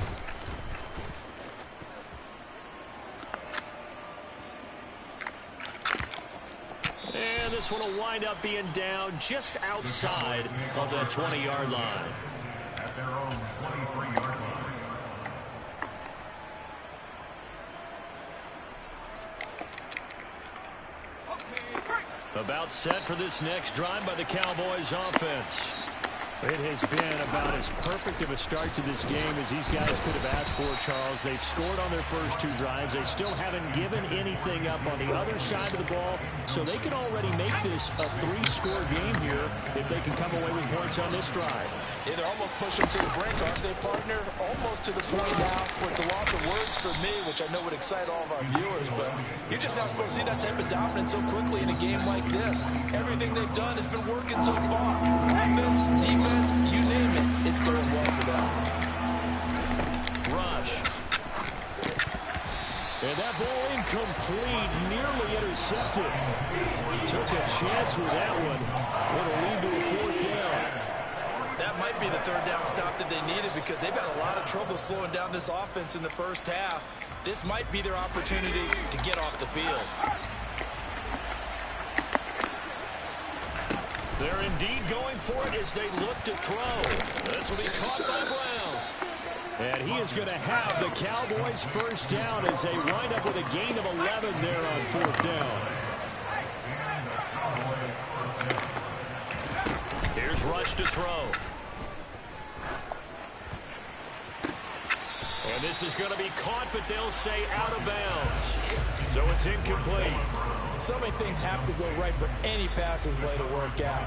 And this one will wind up being down just outside of that 20-yard line. At their own 23-yard line. About set for this next drive by the Cowboys offense. It has been about as perfect of a start to this game as these guys could have asked for, Charles. They've scored on their first 2 drives. They still haven't given anything up on the other side of the ball, so they can already make this a 3-score game here if they can come away with points on this drive. Yeah, they're almost pushing to the brink, aren't they, partner? Almost to the point now where it's a loss of words for me, which I know would excite all of our viewers, but you're just not supposed to see that type of dominance so quickly in a game like this. Everything they've done has been working so far. Offense, defense, you name it, it's going well for them. Rush. And that ball incomplete, nearly intercepted. Took a chance with that one. It'll lead to a 4th down. That might be the 3rd down stop that they needed because they've had a lot of trouble slowing down this offense in the first half. This might be their opportunity to get off the field. They're indeed going for it as they look to throw. This will be caught by Brown. And he is going to have the Cowboys' first down as they wind up with a gain of 11 there on 4th down. Here's Rush to throw. And this is going to be caught, but they'll say out of bounds. So it's incomplete. So many things have to go right for any passing play to work out.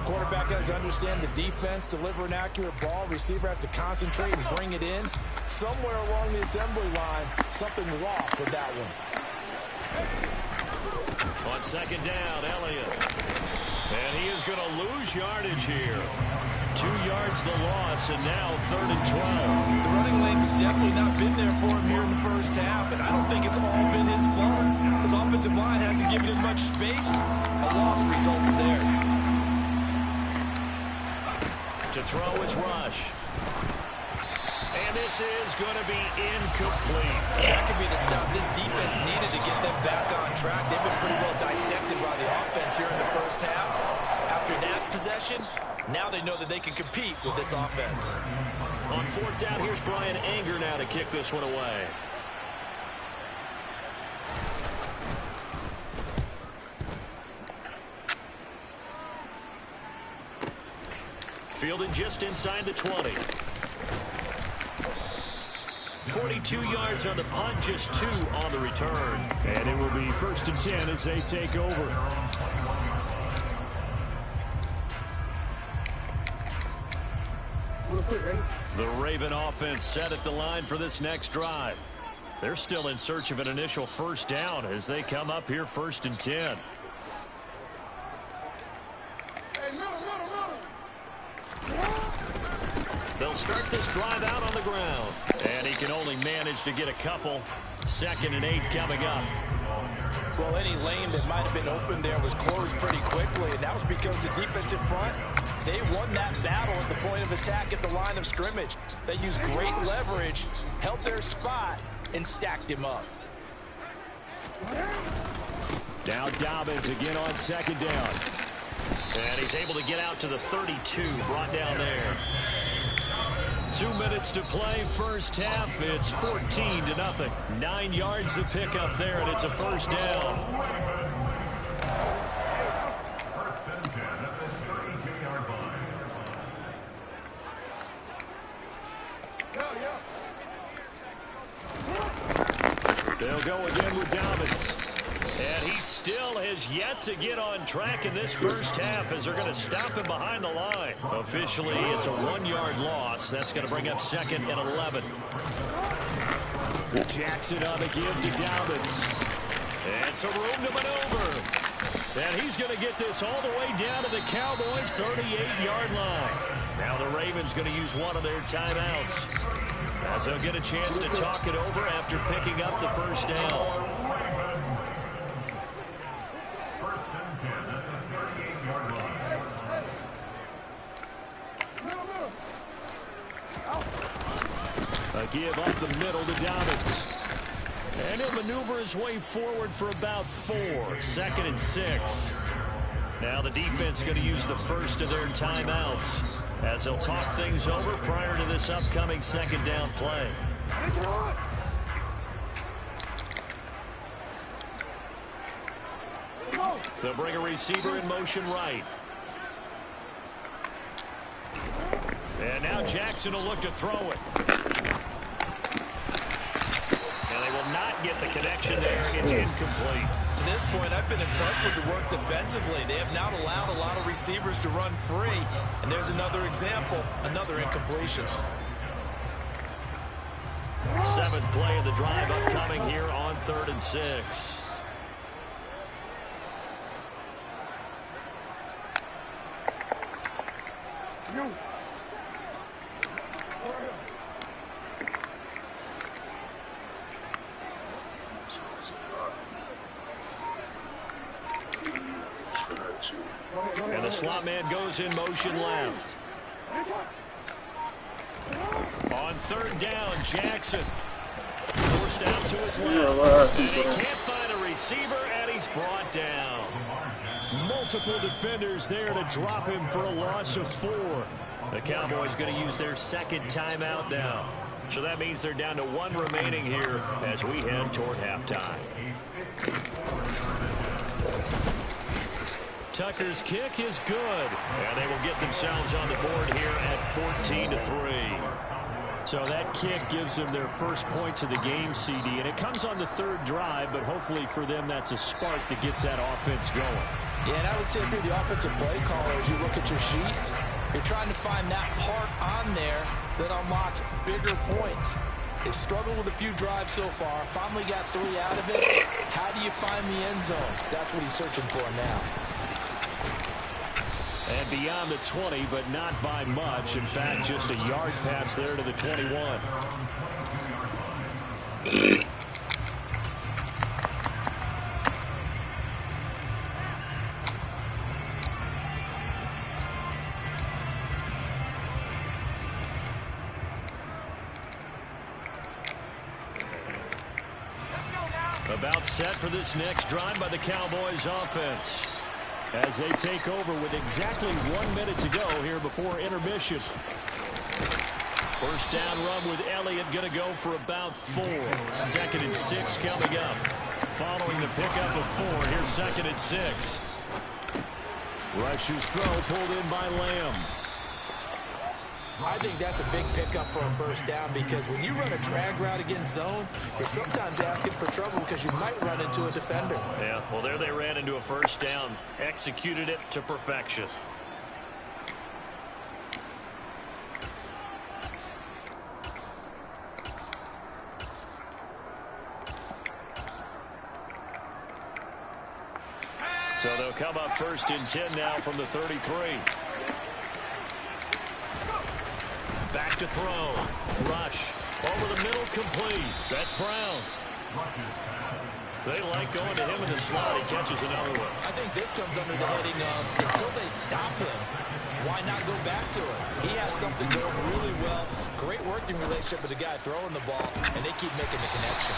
Quarterback has to understand the defense, deliver an accurate ball. Receiver has to concentrate and bring it in. Somewhere along the assembly line, something was off with that one. On 2nd down, Elliott. And he is going to lose yardage here. 2 yards the loss, and now 3rd and 12. The running lanes have definitely not been there for him here in the first half, and I don't think it's all been his fault. His offensive line hasn't given him much space. A loss results there. To throw is Rush. And this is going to be incomplete. That could be the stop this defense needed to get them back on track. They've been pretty well dissected by the offense here in the first half. After that possession, now they know that they can compete with this offense. On 4th down, here's Brian Anger now to kick this one away. Fielded just inside the 20. 42 yards on the punt, just 2 on the return. And it will be 1st and 10 as they take over. The Raven offense set at the line for this next drive. They're still in search of an initial first down as they come up here 1st and 10. They'll start this drive out on the ground. And he can only manage to get a couple. 2nd and 8 coming up. Well, any lane that might have been open there was closed pretty quickly, and that was because the defensive front, they won that battle at the point of attack at the line of scrimmage. They used great leverage, held their spot, and stacked him up. Now Dobbins again on 2nd down. And he's able to get out to the 32, brought down there. 2 minutes to play, first half. It's 14-0. 9 yards to pick up there, and it's a first down. 1st and 10 at the 32-yard line. They'll go again with Dobbins. And he still has yet to get on track in this first half as they're going to stop him behind the line. Officially, it's a 1-yard loss. That's going to bring up 2nd and 11. Jackson on the give to Dobbins. And some room to maneuver. And he's going to get this all the way down to the Cowboys' 38-yard line. Now the Ravens going to use one of their timeouts, as they'll get a chance to talk it over after picking up the first down. A give up the middle to Dobbins. And he'll maneuver his way forward for about 4. 2nd and 6. Now the defense going to use the first of their timeouts as they'll talk things over prior to this upcoming 2nd down play. They'll bring a receiver in motion right. And now Jackson will look to throw it. And they will not get the connection there. It's incomplete. To this point, I've been impressed with the work defensively. They have not allowed a lot of receivers to run free. And there's another example, another incompletion. 7th play of the drive upcoming here on 3rd and 6. And the slot man goes in motion left. On 3rd down, Jackson forced out to his left. And he can't find a receiver, and he's brought down. Multiple defenders there to drop him for a loss of 4. The Cowboys going to use their 2nd timeout now. So that means they're down to 1 remaining here as we head toward halftime. Tucker's kick is good, and they will get themselves on the board here at 14-3. So that kick gives them their first points of the game, CD, and it comes on the 3rd drive, but hopefully for them that's a spark that gets that offense going. Yeah, and I would say if you're the offensive play caller, as you look at your sheet, you're trying to find that part on there that unlocks bigger points. They've struggled with a few drives so far, finally got 3 out of it. How do you find the end zone? That's what he's searching for now. And beyond the 20, but not by much. In fact, just a yard pass there to the 21. About set for this next drive by the Cowboys offense, as they take over with exactly 1 minute to go here before intermission. First down run with Elliott going to go for about 4. 2nd and 6 coming up. Following the pickup of 4, here's 2nd and 6. Rush's throw pulled in by Lamb. I think that's a big pickup for a first down because when you run a drag route against zone, you're sometimes asking for trouble because you might run into a defender. Yeah, well, there they ran into a first down, executed it to perfection. So they'll come up first and 10 now from the 33. Back to throw. Rush. Over the middle, complete. That's Brown. They like going to him in the slot. He catches another one. I think this comes under the heading of until they stop him, why not go back to it? He has something going really well. Great working relationship with the guy throwing the ball, and they keep making the connection.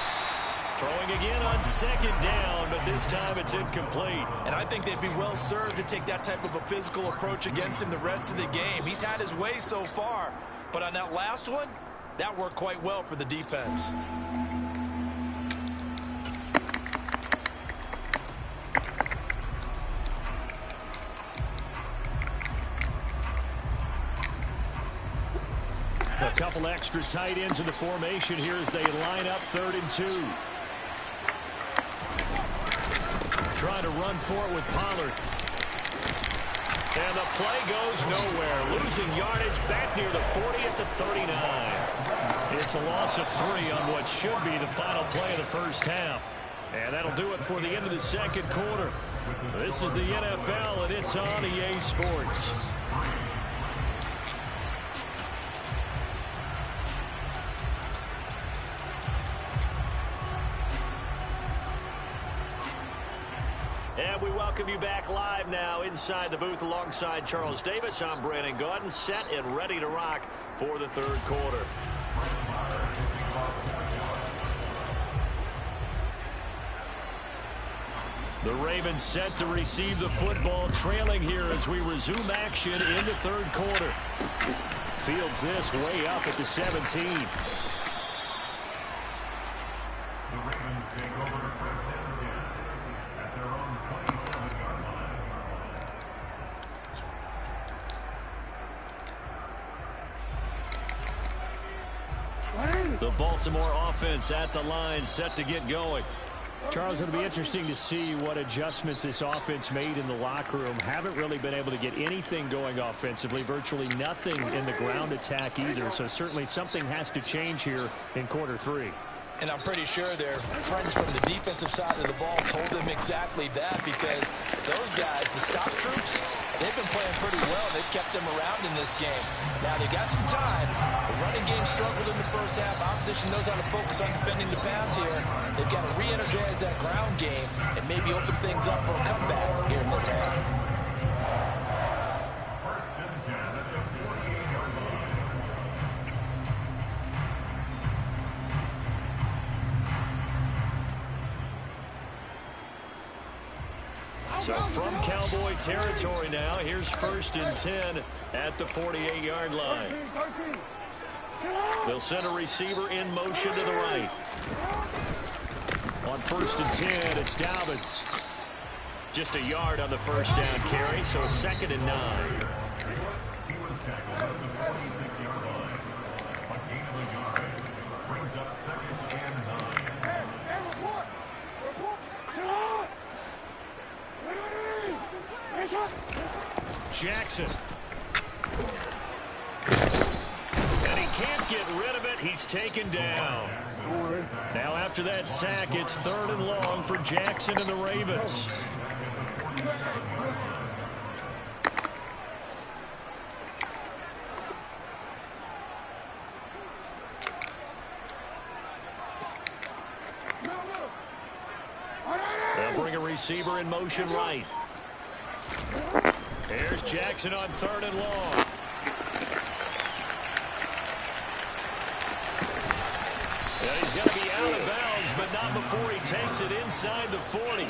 Throwing again on second down, but this time it's incomplete. And I think they'd be well served to take that type of a physical approach against him the rest of the game. He's had his way so far, but on that last one, that worked quite well for the defense. A couple extra tight ends in the formation here as they line up 3rd and 2. Trying to run for it with Pollard. And the play goes nowhere. Losing yardage back near the 40 at the 39. It's a loss of 3 on what should be the final play of the first half. And that'll do it for the end of the second quarter. This is the NFL, and it's on EA Sports. And we welcome you back live now inside the booth alongside Charles Davis. I'm Brandon Gaudin, set and ready to rock for the third quarter. The Ravens set to receive the football, trailing here as we resume action in the third quarter. Fields this way up at the 17. The Ravens take over first and 10 at their own 27-yard line. The Baltimore offense at the line, set to get going. Charles, it'll be interesting to see what adjustments this offense made in the locker room. Haven't really been able to get anything going offensively, virtually nothing in the ground attack either. So certainly something has to change here in quarter 3. And I'm pretty sure their friends from the defensive side of the ball told them exactly that, because those guys, the stop troops, they've been playing pretty well. They've kept them around in this game. Now, they got some time. The running game struggled in the first half. Opposition knows how to focus on defending the pass here. They've got to re-energize that ground game and maybe open things up for a comeback here in this half. First and 10 at the 48-yard line. So from Cowboy territory now, here's 1st and 10 at the 48-yard line. They'll send a receiver in motion to the right. On 1st and 10, it's Dobbins. Just a yard on the first down carry, so it's 2nd and 9. He was tackled at the 46-yard line. A gain of a yard brings up 2nd and 9. Jackson. And he can't get rid of it. He's taken down. Now after that sack, it's 3rd and long for Jackson and the Ravens. They'll bring a receiver in motion right. Here's Jackson on 3rd and long. Yeah, he's got to be out of bounds, but not before he takes it inside the 40.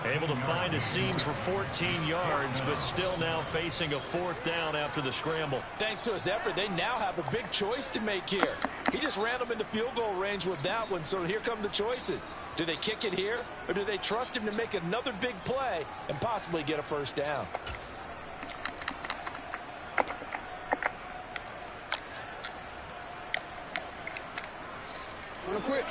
Able to find a seam for 14 yards, but still now facing a 4th down after the scramble. Thanks to his effort, they now have a big choice to make here. He just ran them into field goal range with that one, so here come the choices. Do they kick it here, or do they trust him to make another big play and possibly get a first down? quick.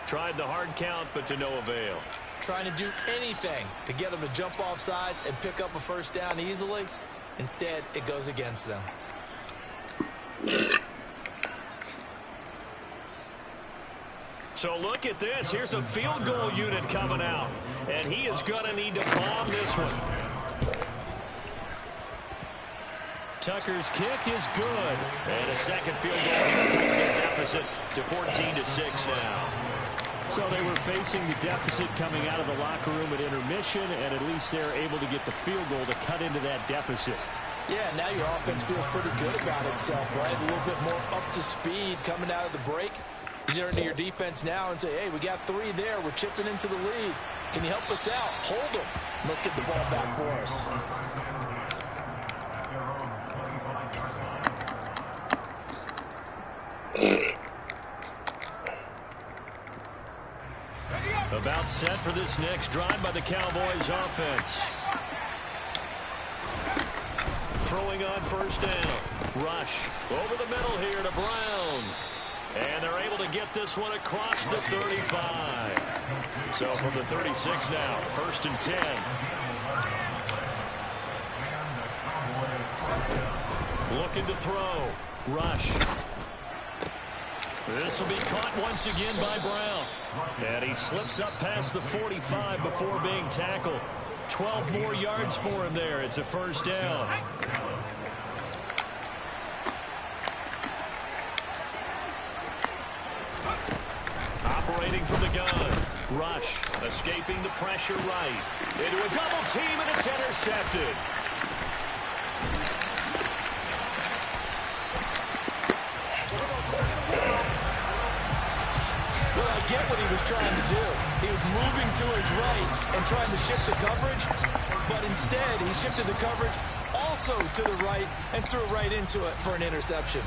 Tried the hard count, but to no avail. Trying to do anything to get them to jump off sides and pick up a first down easily. Instead, it goes against them. So look at this. Here's the field goal unit coming out. And he is going to need to bomb this one. Tucker's kick is good. And a second field goal here cuts their deficit to 14-6 now. So they were facing the deficit coming out of the locker room at intermission, and at least they're able to get the field goal to cut into that deficit. Yeah, now your offense feels pretty good about itself, right? A little bit more up to speed coming out of the break. You turn to your defense now and say, hey, we got 3 there. We're chipping into the lead. Can you help us out? Hold them. Let's get the ball back for us. About set for this next drive by the Cowboys offense. Throwing on first down. Rush over the middle here to Brown. And they're able to get this one across the 35. So from the 36 now, 1st and 10. Looking to throw. Rush. This will be caught once again by Brown. And he slips up past the 45 before being tackled. 12 more yards for him there. It's a first down. Operating from the gun. Rush escaping the pressure right. Into a double team, and it's intercepted. Well, I get what he was trying to do. He was moving to his right and trying to shift the coverage, but instead he shifted the coverage also to the right and threw right into it for an interception.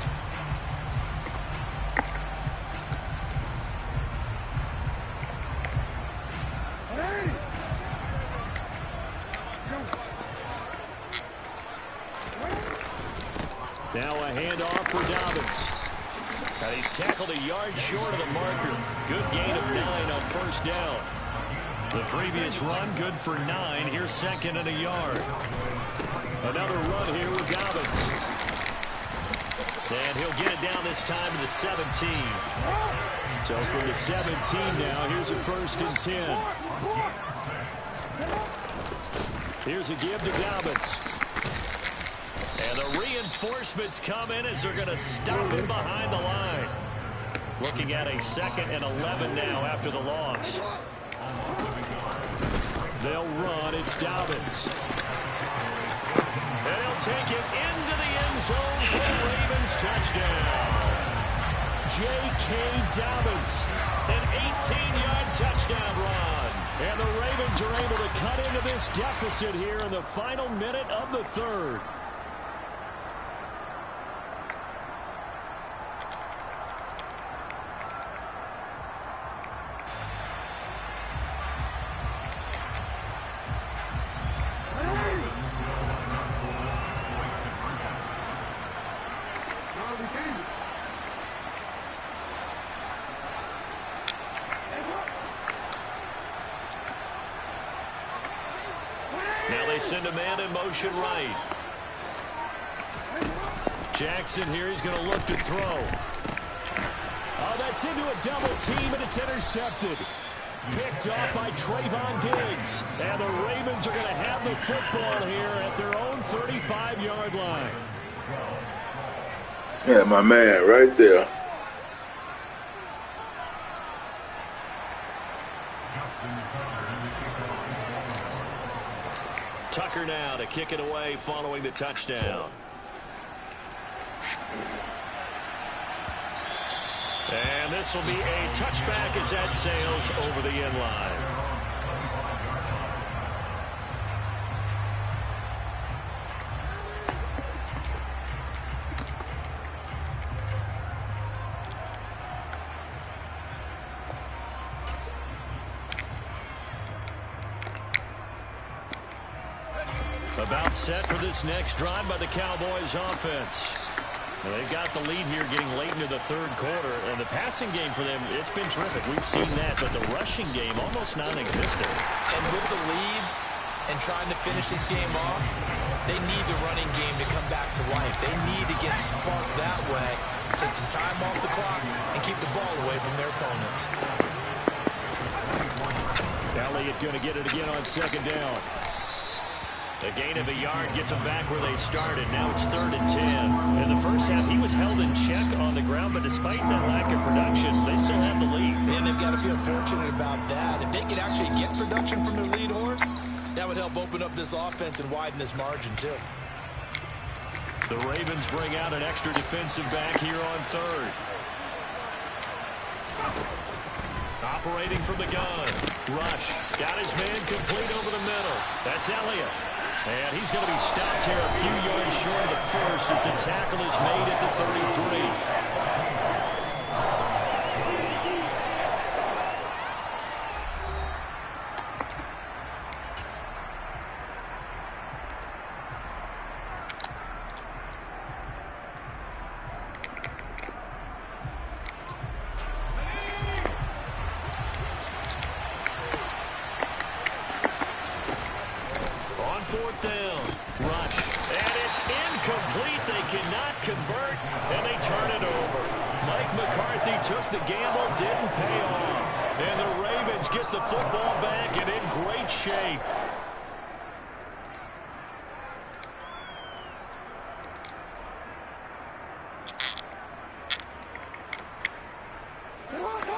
Now a handoff for Dobbins. And he's tackled a yard short of the marker. Good gain of 9 on first down. The previous run, good for 9. Here's 2nd and a yard. Another run here with Dobbins. And he'll get it down this time to the 17. So from the 17 now, here's a 1st and 10. Here's a give to Dobbins. And the reinforcements come in as they're going to stop him behind the line. Looking at a 2nd and 11 now after the loss. They'll run. It's Dobbins. And he'll take it into the end zone for the Ravens touchdown. J.K. Dobbins. An 18-yard touchdown run. And the Ravens are able to cut into this deficit here in the final minute of the 3rd. Send a man in motion right. Jackson here, he's going to look to throw. Oh, that's into a double team, and it's intercepted. Picked off by Trayvon Diggs. And the Ravens are going to have the football here at their own 35-yard line. Yeah, my man right there. Tucker now to kick it away following the touchdown. And this will be a touchback as that sails over the end line. About set for this next drive by the Cowboys offense. Well, they've got the lead here getting late into the third quarter, and the passing game for them, it's been terrific. We've seen that, but the rushing game almost non-existent. And with the lead and trying to finish this game off, they need the running game to come back to life. They need to get sparked that way, take some time off the clock, and keep the ball away from their opponents. Elliott going to get it again on second down. A gain of a yard gets them back where they started. Now it's 3rd and 10. In the first half, he was held in check on the ground, but despite that lack of production, they still have the lead. And they've got to feel fortunate about that. If they could actually get production from their lead horse, that would help open up this offense and widen this margin, too. The Ravens bring out an extra defensive back here on 3rd. Operating from the gun. Rush. Got his man complete over the middle. That's Elliott. And he's going to be stopped here a few yards short of the first as the tackle is made at the 33.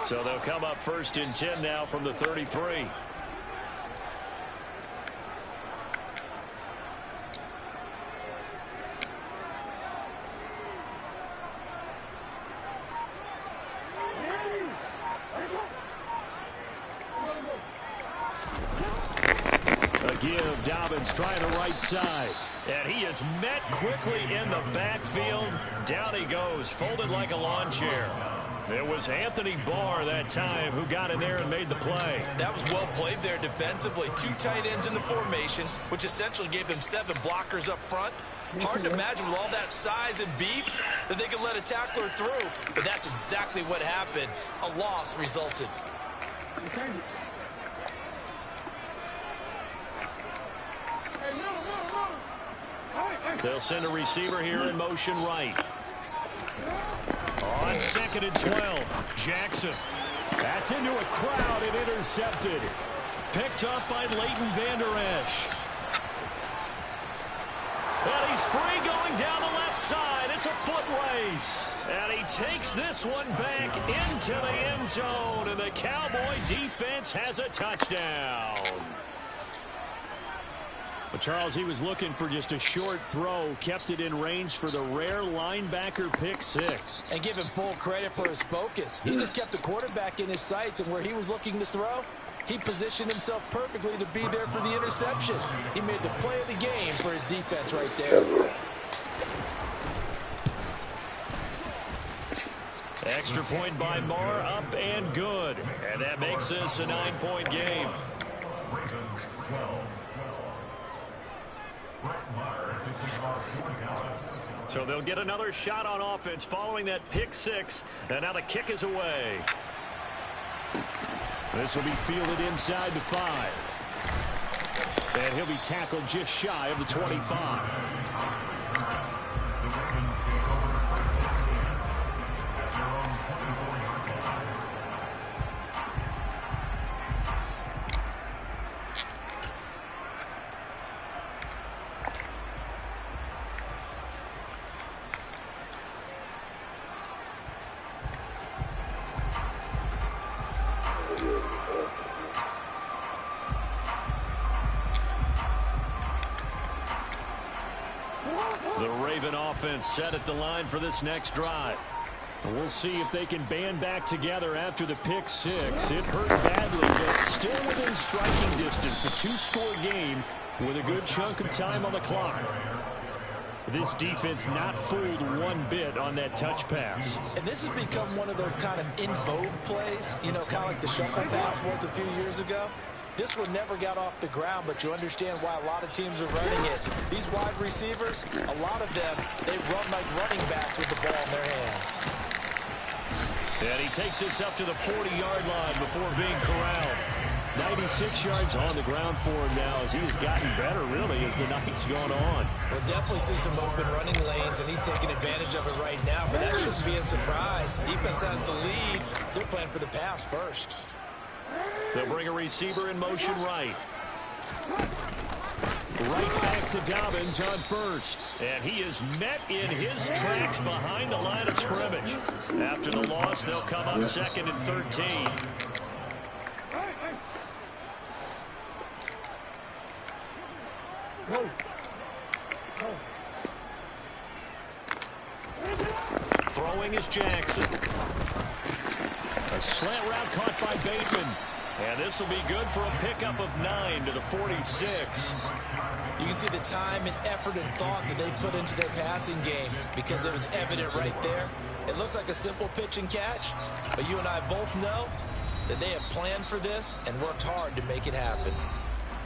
So they'll come up 1st and 10 now from the 33. A give. Dobbins trying the right side. And he is met quickly in the backfield. Down he goes, folded like a lawn chair. It was Anthony Barr that time who got in there and made the play. That was well played there defensively. 2 tight ends in the formation, which essentially gave them 7 blockers up front. Hard to imagine with all that size and beef that they could let a tackler through. But that's exactly what happened. A loss resulted. They'll send a receiver here in motion right. On 2nd and 12, Jackson. That's into a crowd and intercepted. Picked up by Leighton Vander Esch. And he's free going down the left side. It's a foot race. And he takes this one back into the end zone. And the Cowboy defense has a touchdown. But Charles, he was looking for just a short throw, kept it in range for the rare linebacker pick 6. And give him full credit for his focus. He just kept the quarterback in his sights, and where he was looking to throw, he positioned himself perfectly to be there for the interception. He made the play of the game for his defense right there. Extra point by Marr, up and good. And that makes this a 9-point game. So they'll get another shot on offense following that pick 6. And now the kick is away. This will be fielded inside the 5. And he'll be tackled just shy of the 25. The Raven offense set at the line for this next drive. We'll see if they can band back together after the pick 6. It hurt badly, but still within striking distance. A 2-score game with a good chunk of time on the clock. This defense not fooled one bit on that touch pass. And this has become one of those kind of in vogue plays, you know, kind of like the shuffle pass was a few years ago. This one never got off the ground, but you understand why a lot of teams are running it. These wide receivers, a lot of them, they run like running backs with the ball in their hands. And he takes this up to the 40-yard line before being corralled. 96 yards on the ground for him now as he has gotten better, really, as the night's gone on. We'll definitely see some open running lanes, and he's taking advantage of it right now, but that shouldn't be a surprise. Defense has the lead. They're playing for the pass first. They'll bring a receiver in motion right. Right back to Dobbins on first. And he is met in his tracks behind the line of scrimmage. After the loss, they'll come up second and 13. Throwing is Jackson. A slant route caught by Bateman. And this will be good for a pickup of 9 to the 46. You can see the time and effort and thought that they put into their passing game because it was evident right there. It looks like a simple pitch and catch, but you and I both know that they have planned for this and worked hard to make it happen.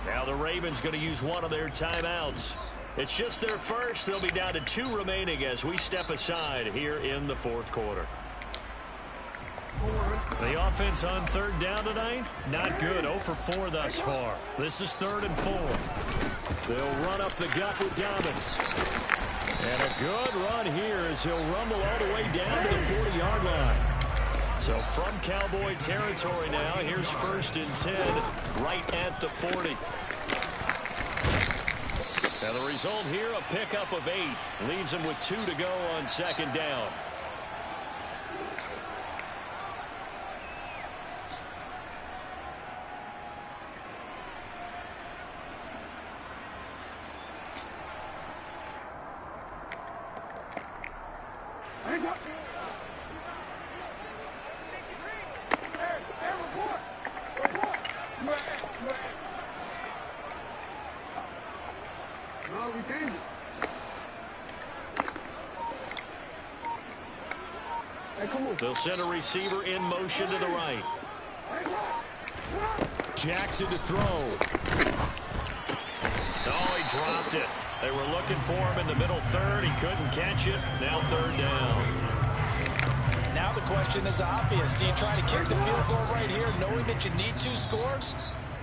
Now the Ravens going to use one of their timeouts. It's just their first. They'll be down to 2 remaining as we step aside here in the fourth quarter. The offense on third down tonight, not good. 0 for 4 thus far. This is 3rd and 4. They'll run up the gut with Dobbins. And a good run here as he'll rumble all the way down to the 40-yard line. So from Cowboy territory now, here's 1st and 10, right at the 40. Now the result here, a pickup of 8. Leaves him with 2 to go on 2nd down. They'll send a receiver in motion to the right. Jackson to throw. Oh, he dropped it. They were looking for him in the middle third. He couldn't catch it. Now 3rd down. Now the question is obvious. Do you try to kick the field goal right here knowing that you need 2 scores?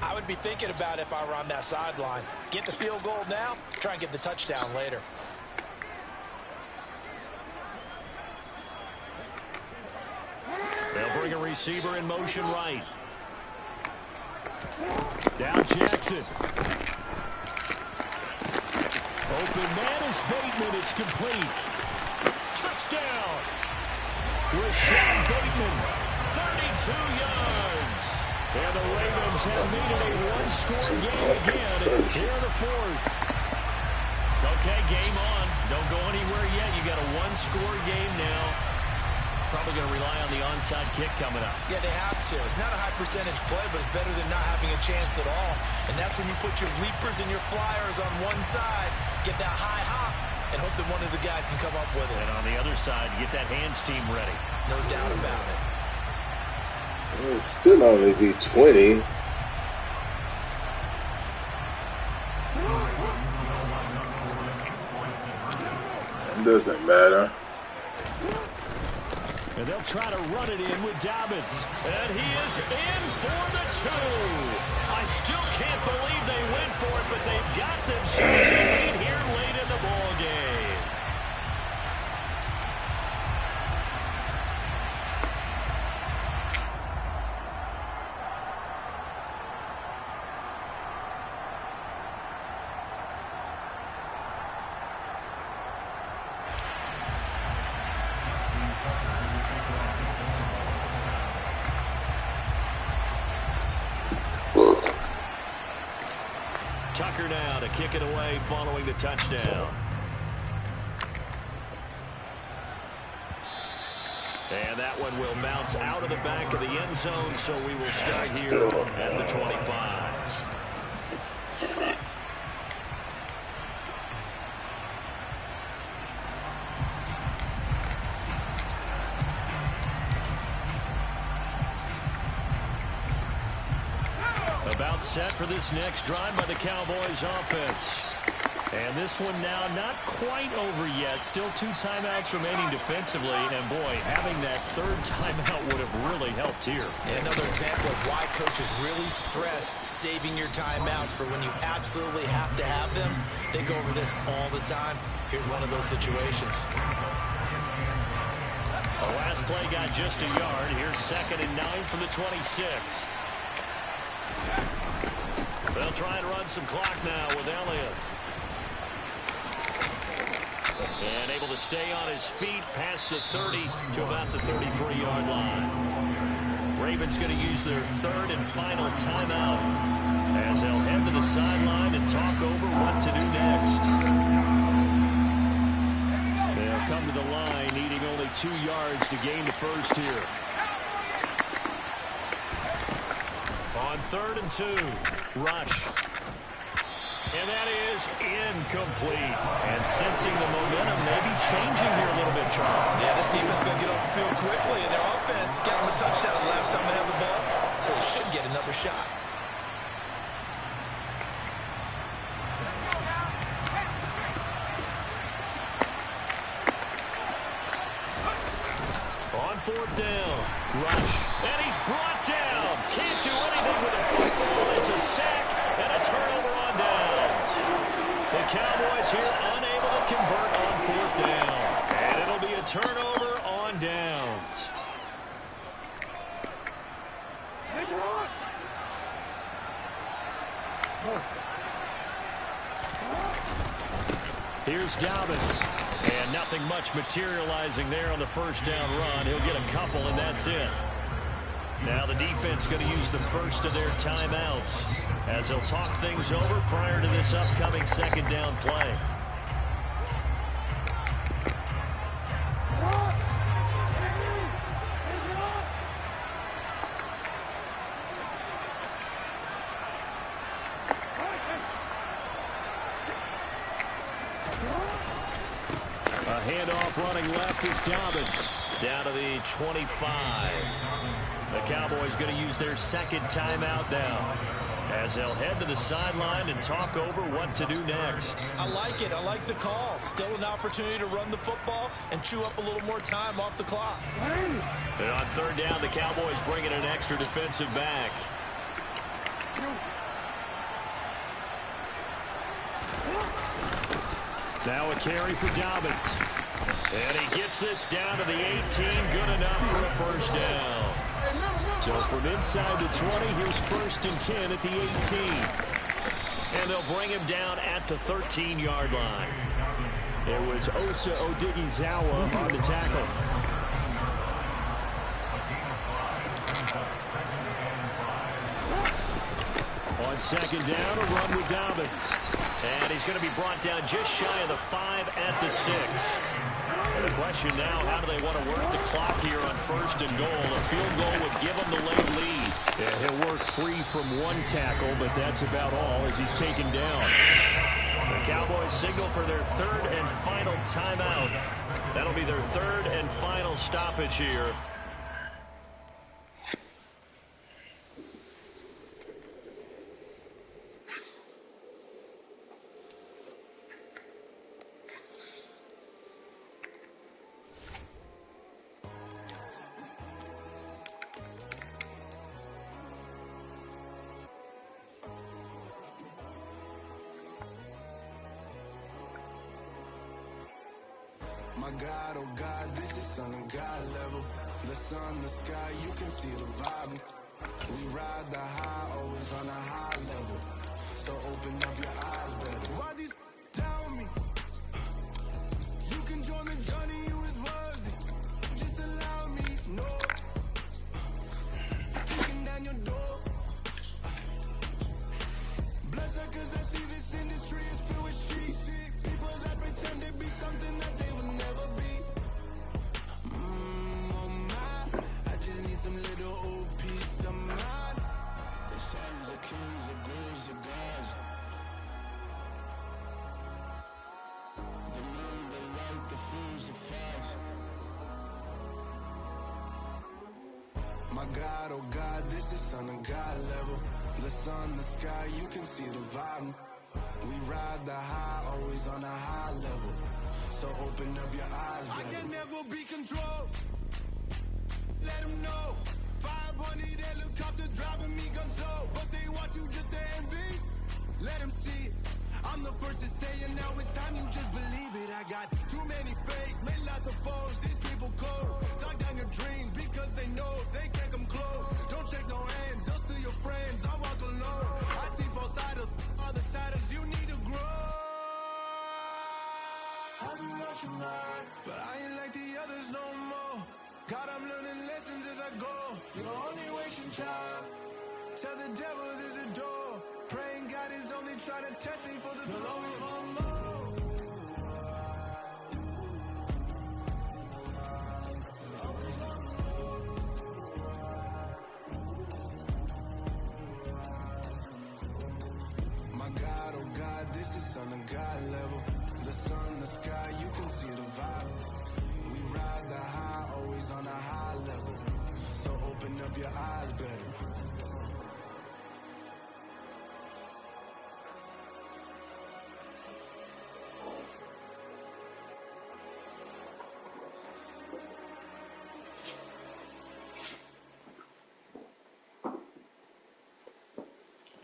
I would be thinking about it if I were on that sideline. Get the field goal now, try and get the touchdown later. They'll bring a receiver in motion right. Down Jackson. Open man is Bateman. It's complete. Touchdown. Rashawn Bateman. 32 yards. And the Ravens have made it a 1-score game again here in the 4th. Okay, game on. Don't go anywhere yet. You got a 1-score game now. Probably going to rely on the onside kick coming up. Yeah, they have to. It's not a high percentage play, but it's better than not having a chance at all. And that's when you put your leapers and your flyers on one side, get that high hop, and hope that one of the guys can come up with it. And on the other side, get that hands team ready. No doubt about it. It'll still only be 20. It doesn't matter. And they'll try to run it in with Dobbins. And he is in for the 2. I still can't believe they went for it, but they've got themselves a lead here late in the ball game. Tucker now to kick it away following the touchdown. And that one will bounce out of the back of the end zone, so we will start here at the 25. About Timeout set for this next drive by the Cowboys offense. And this one now not quite over yet. Still 2 timeouts remaining defensively. And, boy, having that third timeout would have really helped here. Another example of why coaches really stress saving your timeouts for when you absolutely have to have them. They go over this all the time. Here's one of those situations. The last play got just a yard. Here's 2nd and 9 from the 26. They'll try and run some clock now with Elliott. And able to stay on his feet past the 30 to about the 33-yard line. Ravens going to use their 3rd and final timeout as they'll head to the sideline and talk over what to do next. They'll come to the line needing only 2 yards to gain the first here. On 3rd and 2, rush. And that is incomplete. And sensing the momentum maybe changing here a little bit, Charles. Yeah, this defense is going to get off the field quickly, and their offense got them a touchdown the last time they had the ball, so they should get another shot. On 4th down, rush. And he's brought down. Can't do anything with the football. It's a sack and a turnover on downs. The Cowboys here unable to convert on 4th down. And it'll be a turnover on downs. Here's Dobbins. And nothing much materializing there on the 1st down run. He'll get a couple, and that's it. Now the defense going to use the first of their timeouts as they'll talk things over prior to this upcoming 2nd down play. A handoff running left is Dobbins. Down to the 25. The Cowboys going to use their 2nd timeout now as they'll head to the sideline and talk over what to do next. I like it. I like the call. Still an opportunity to run the football and chew up a little more time off the clock. And on 3rd down, the Cowboys bring in an extra defensive back. Now a carry for Dobbins. And he gets this down to the 18. Good enough for a 1st down. So from inside the 20, here's 1st and 10 at the 18. And they'll bring him down at the 13-yard line. It was Osa Odighizuwa on the tackle. On 2nd down, a run with Dobbins. And he's going to be brought down just shy of the 5 at the 6. And the question now, how do they want to work the clock here on 1st and goal? A field goal would give them the late lead. Yeah, he'll work free from 1 tackle, but that's about all as he's taken down. The Cowboys signal for their 3rd and final timeout. That'll be their 3rd and final stoppage here. My God, oh God, this is Son of God level. The sun, the sky, you can see the vibe. We ride the high, always on a high level. So open up your eyes, baby. Why these tell me? You can join the journey, you is worthy. Just allow me, no. Kicking down your door. Bloodsuckers, I see this industry is filled with sheep. People that pretend to be something that they will never be. Oh my, I just need some little old peace of mind. The sons are kings, the gurus are gods. The moon, the light, the fools, the The sun, the sky, you can see the vibe. We ride the high, always on a high level. So open up your eyes, baby. I can never be controlled. Let them know. 500 helicopters driving me gunso, but they want you just to envy. Let them see it. I'm the first to say it, now it's time you just believe it. I got too many fakes, made lots of foes. These people cold. Talk down your dreams because they know they can't come close. Don't shake no hands, just to your friends. I walk alone. I see both sides, other siders. You need to grow. Have you lost your mind? But I ain't like the others no more. God, I'm learning lessons as I go. You're only wasting time. Tell the devil there's a door. Praying God is only trying to test me for the throne. My God, oh God, this is on a God level. The sun, the sky, you can see the vibe. We ride the high, always on a high level. So open up your eyes, better.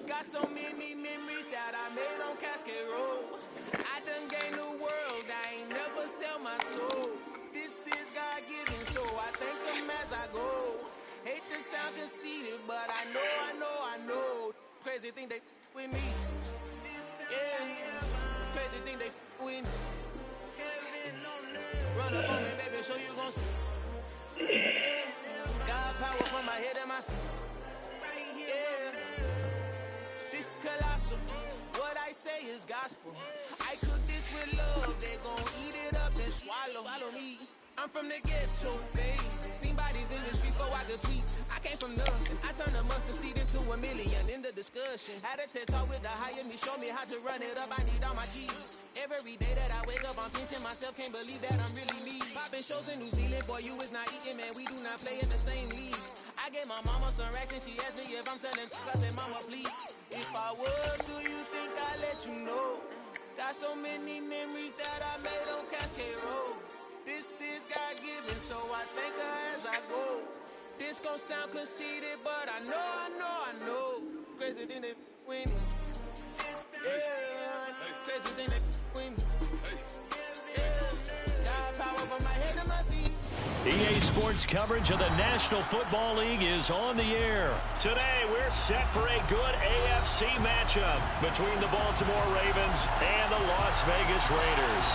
Got so many memories that I made on Cascade Road. I done gained the world, I ain't never sell my soul. This is God-given, so I thank him as I go. Hate to sound conceited, but I know. Crazy thing they with me. Yeah, crazy thing they with me. Run up on me, baby, show you gon' see. Yeah, God power from my head and my feet. Yeah. This colossal, what I say is gospel. I cook this with love, they gon' eat it up and swallow me. I'm from the ghetto, babe. Seen bodies in the street before I could tweet. I came from nothing, I turned a mustard seed into a million. In the discussion, had a TED talk with the higher me, show me how to run it up. I need all my cheese. Every day that I wake up, I'm pinching myself, can't believe that I'm really me. Popping shows in New Zealand, boy, you is not eating, man. We do not play in the same league. I gave my mama some racks and she asked me if I'm selling. I said, mama, please. If I was, do you think I'd let you know? Got so many memories that I made on Cascade Road. This is God-given, so I thank her as I go. This gon' sound conceited, but I know. Crazy thing that win me. Yeah, crazy thing that win me. Yeah, God power from my head to my feet. EA Sports coverage of the National Football League is on the air. Today, we're set for a good AFC matchup between the Baltimore Ravens and the Las Vegas Raiders.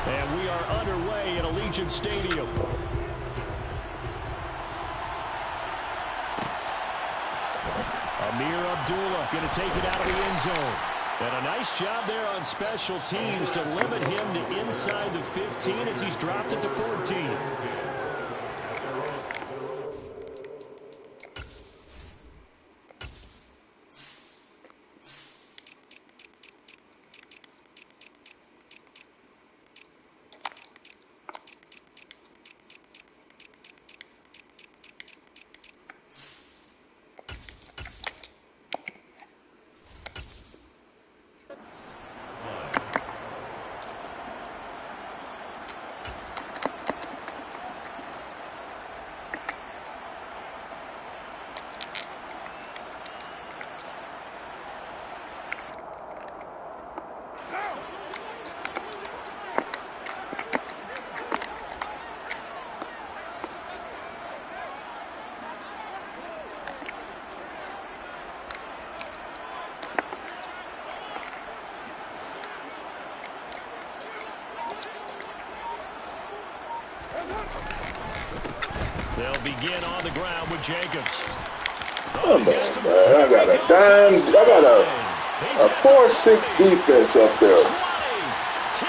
And we are underway at Allegiant Stadium. Amir Abdullah going to take it out of the end zone. And a nice job there on special teams to limit him to inside the 15 as he's dropped at the 14. They'll begin on the ground with Jacobs. Come on, man. I got a 4-6 defense up there. 20, 10,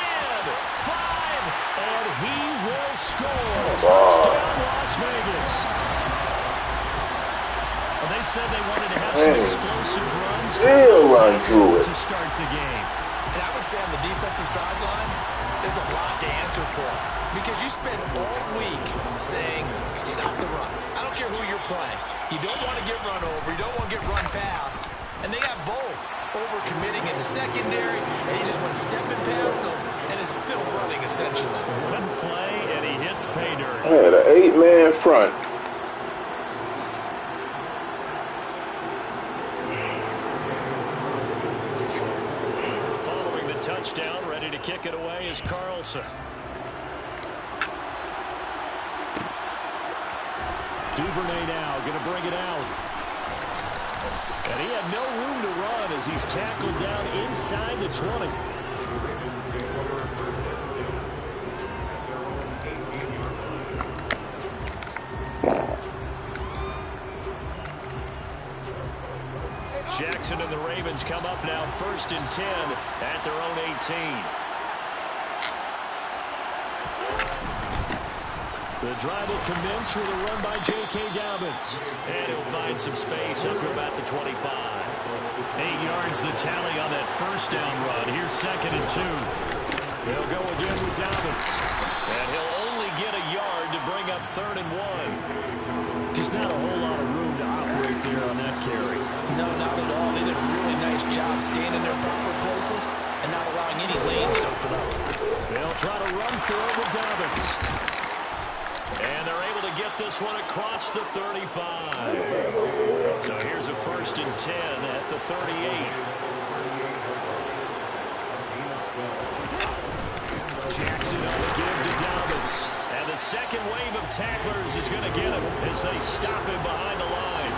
and he will score. Touchdown, Las Vegas. Well, they said they wanted to have some explosive runs to start the game. And I would say on the defensive sideline, there's a lot to answer for. Because you spend all week saying, stop the run. I don't care who you're playing. You don't want to get run over. You don't want to get run past. And they got both. Over-committing in the secondary, and he just went stepping past them and is still running, essentially. One play, and he hits pay dirt. I had an 8-man front. Following the touchdown, ready to kick it away is Carlson. Duvernay now going to bring it out. And he had no room to run as he's tackled down inside the 20. Jackson and the Ravens come up now 1st and 10 at their own 18. The drive will commence with a run by J.K. Dobbins. And he'll find some space after about the 25. 8 yards the tally on that first down run. Here's 2nd and 2. They'll go again with Dobbins. And he'll only get a yard to bring up 3rd and 1. Just not a whole lot of room to operate there on that carry. No, not at all. They did a really nice job staying in their proper places and not allowing any lanes to open up. They'll try to run for it with Dobbins. And they're able to get this one across the 35. So here's a 1st and 10 at the 38. Jackson on the give to Dobbins. And the second wave of tacklers is going to get him as they stop him behind the line.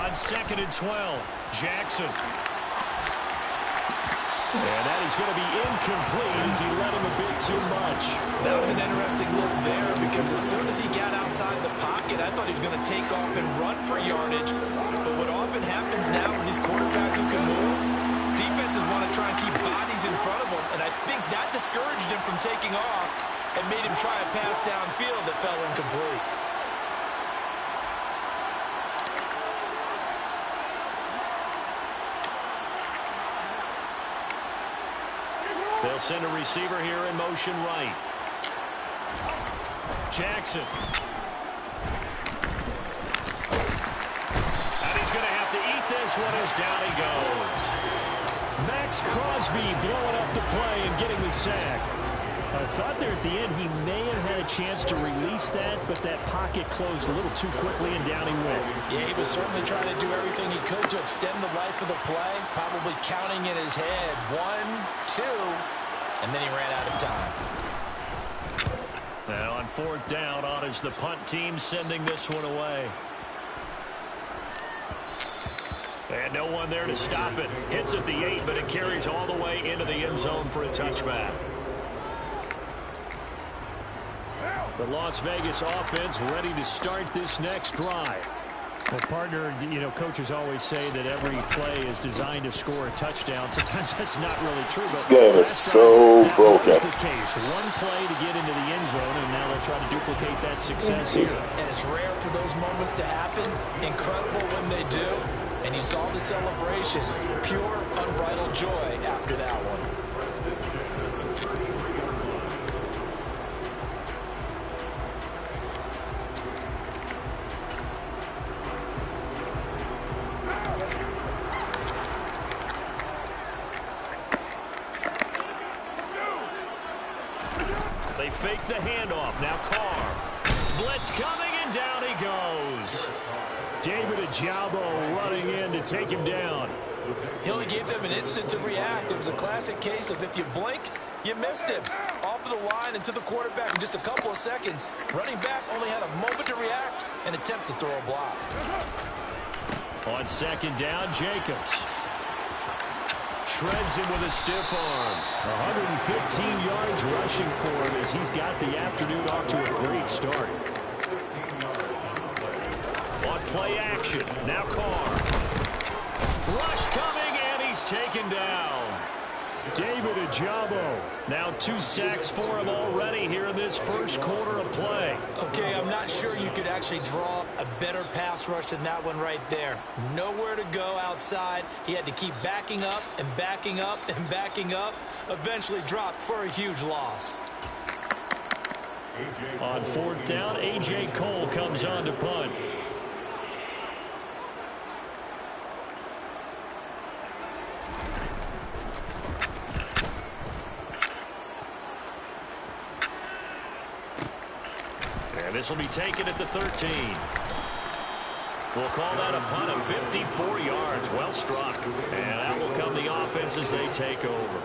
On 2nd and 12, Jackson. And that is going to be incomplete as he led him a bit too much. That was an interesting look there because as soon as he got outside the pocket, I thought he was going to take off and run for yardage. But what often happens now with these quarterbacks who can move, defenses want to try and keep bodies in front of them. And I think that discouraged him from taking off and made him try a pass downfield that fell incomplete. They'll send a receiver here in motion right. Jackson. And he's going to have to eat this one as down he goes. Max Crosby blowing up the play and getting the sack. I thought there at the end he may have had a chance to release that, but that pocket closed a little too quickly and down he went. Yeah, he was certainly trying to do everything he could to extend the life of the play, probably counting in his head 1, 2, and then he ran out of time. Now on 4th down, on is the punt team sending this one away. And no one there to stop it. Hits at the 8, but it carries all the way into the end zone for a touchback. The Las Vegas offense ready to start this next drive. Well, partner, you know, coaches always say that every play is designed to score a touchdown. Sometimes that's not really true. But this game is so broken. That was the case. One play to get into the end zone, and now they'll try to duplicate that success here. And it's rare for those moments to happen. Incredible when they do. And you saw the celebration. Pure, unbridled joy after that one. They fake the handoff. Now Carr. Blitz coming, and down he goes. David Ajabo running in to take him down. He only gave them an instant to react. It was a classic case of if you blink, you missed him. Off of the line and to the quarterback in just a couple of seconds. Running back only had a moment to react and attempt to throw a block. On 2nd down, Jacobs. shreds him with a stiff arm. 115 yards rushing for him as he's got the afternoon off to a great start. On play action, now Carr. Rush coming, and he's taken down. David Ajabo. Now 2 sacks for him already here in this first quarter of play. Okay, I'm not sure you could actually draw a better pass rush than that one right there. Nowhere to go outside. He had to keep backing up and backing up and backing up. Eventually dropped for a huge loss. On 4th down, A.J. Cole comes on to punt. This will be taken at the 13. We'll call that a punt of 54 yards. Well struck. And that will come the offense as they take over.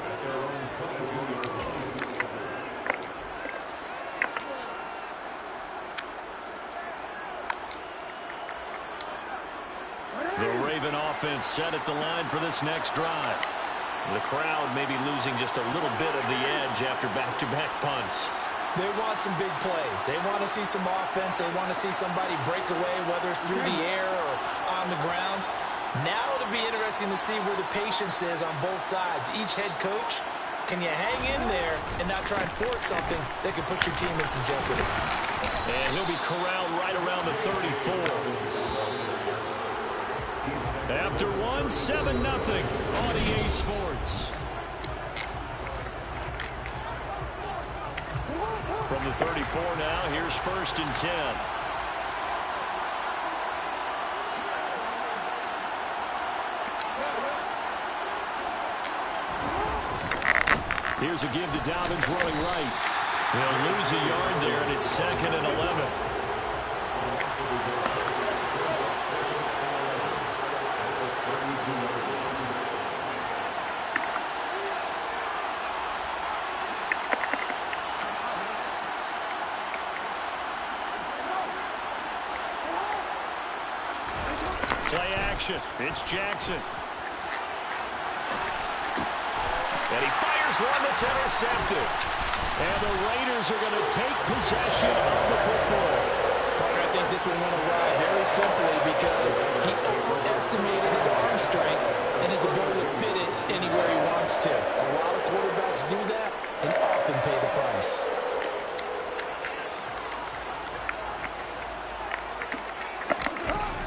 The Raven offense set at the line for this next drive. The crowd may be losing just a little bit of the edge after back-to-back punts. They want some big plays. They want to see some offense. They want to see somebody break away, whether it's through the air or on the ground. Now it'll be interesting to see where the patience is on both sides. Each head coach, can you hang in there and not try and force something that could put your team in some jeopardy? And he'll be corralled right around the 34. After 7-0 on EA Sports. From the 34 now, here's 1st and 10. Here's a give to Dobbins running right. He'll lose a yard there, and it's 2nd and 11. Play action. It's Jackson. And he fires one that's intercepted. And the Raiders are going to take possession of the football. Carter, I think this one went awry very simply because he overestimated his arm strength and his ability to fit it anywhere he wants to. A lot of quarterbacks do that and often pay the price.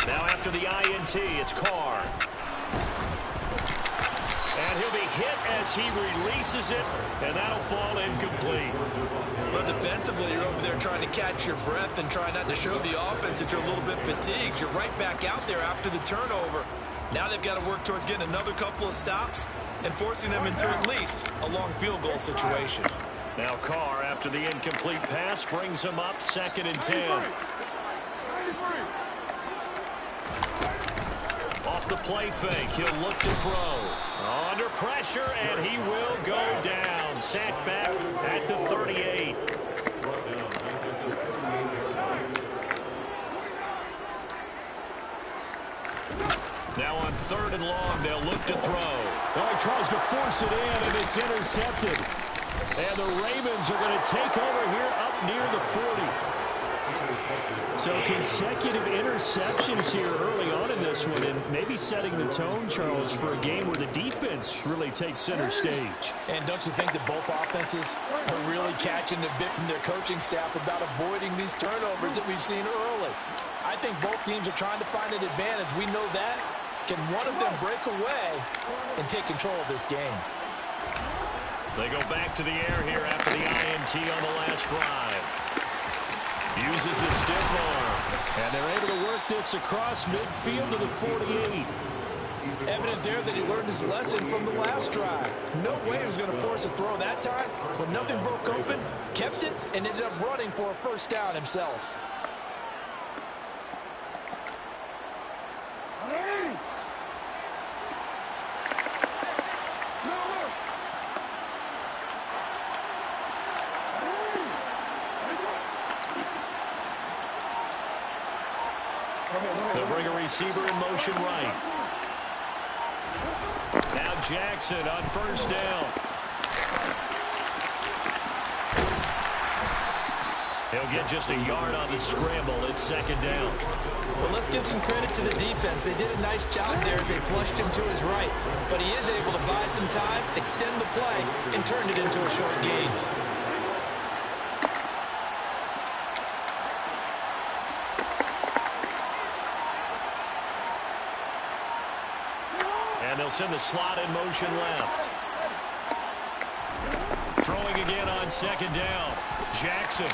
Now after the INT, it's Carr. And he'll be hit as he releases it, and that'll fall incomplete. But defensively, you're over there trying to catch your breath and try not to show the offense that you're a little bit fatigued. You're right back out there after the turnover. Now they've got to work towards getting another couple of stops and forcing them into at least a long field goal situation. Now Carr, after the incomplete pass, brings him up 2nd and 10. Off the play fake, he'll look to throw. Under pressure, and he will go down. Sacked back at the 38. Now on 3rd and long, they'll look to throw. Oh, he tries to force it in, and it's intercepted. And the Ravens are going to take over here up near the 40. So consecutive interceptions here early on in this one, and maybe setting the tone, Charles, for a game where the defense really takes center stage. And don't you think that both offenses are really catching a bit from their coaching staff about avoiding these turnovers that we've seen early? I think both teams are trying to find an advantage. We know that. Can one of them break away and take control of this game? They go back to the air here after the INT on the last drive. Uses the stiff arm. And they're able to work this across midfield to the 48. Evidence there that he learned his lesson from the last drive. No way he was going to force a throw that time. When nothing broke open, kept it, and ended up running for a 1st down himself. They'll bring a receiver in motion right. Now Jackson on first down. He'll get just a yard on the scramble. It's second down. Well, let's give some credit to the defense. They did a nice job there as they flushed him to his right. But he is able to buy some time, extend the play, and turned it into a short gain. And they'll send the slot in motion left. Throwing again on second down. Jackson.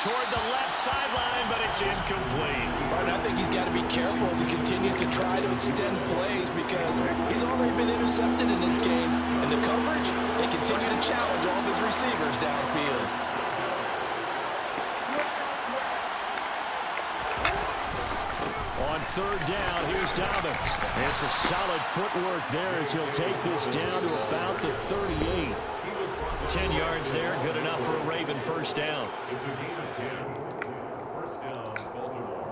Toward the left sideline, but it's incomplete. Martin, I think he's got to be careful as he continues to try to extend plays because he's already been intercepted in this game. And the coverage, they continue to challenge all of his receivers downfield. On third down, here's Dobbins. It's a solid footwork there as he'll take this down to about the 38. 10 yards there, good enough for a Raven first down. It's a gain of 10. First down, Baltimore.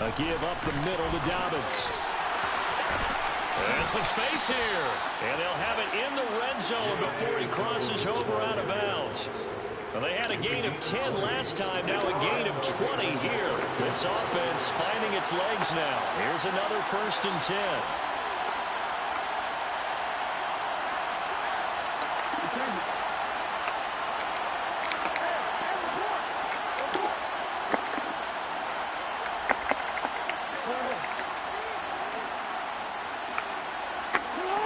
A give up the middle to Dobbins. And some space here. And they'll have it in the red zone before he crosses over out of bounds. Well, they had a gain of 10 last time, now a gain of 20 here. This offense finding its legs now. Here's another first and 10.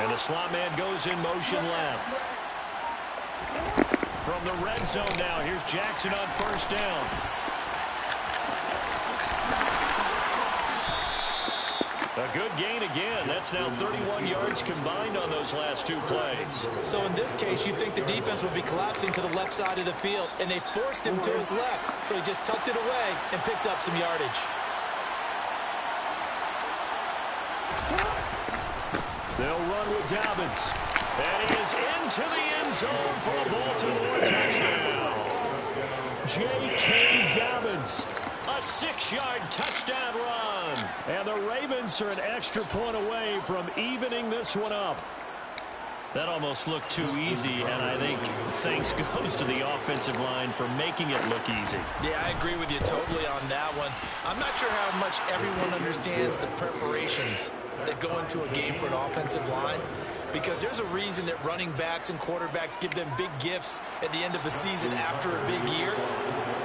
And the slot man goes in motion left. From the red zone now, here's Jackson on first down. A good gain again. That's now 31 yards combined on those last two plays. So in this case, you'd think the defense would be collapsing to the left side of the field, and they forced him to his left. So he just tucked it away and picked up some yardage. They'll run with Dobbins. And he is into the end zone for a Baltimore touchdown. J.K. Dobbins. A 6-yard touchdown run. And the Ravens are an extra point away from evening this one up. That almost looked too easy, and I think thanks goes to the offensive line for making it look easy. Yeah, I agree with you totally on that one. I'm not sure how much everyone understands the preparations that go into a game for an offensive line, because there's a reason that running backs and quarterbacks give them big gifts at the end of the season after a big year.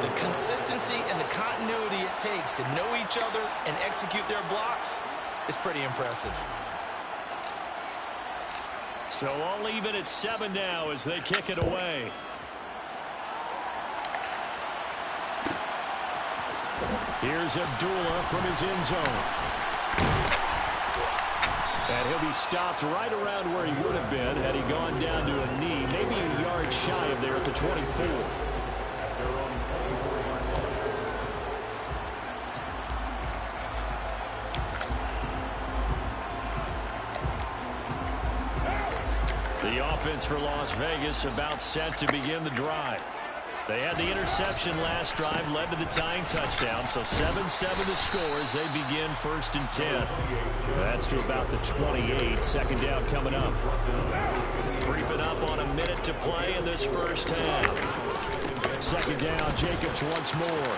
The consistency and the continuity it takes to know each other and execute their blocks is pretty impressive. So all even at 7 now as they kick it away. Here's Abdullah from his end zone. And he'll be stopped right around where he would have been had he gone down to a knee, maybe a yard shy of there at the 24. The offense for Las Vegas about set to begin the drive. They had the interception last drive, led to the tying touchdown, so 7-7 the score as they begin first and 10. That's to about the 28. Second down coming up. Creeping up on a minute to play in this first half. Second down, Jacobs once more.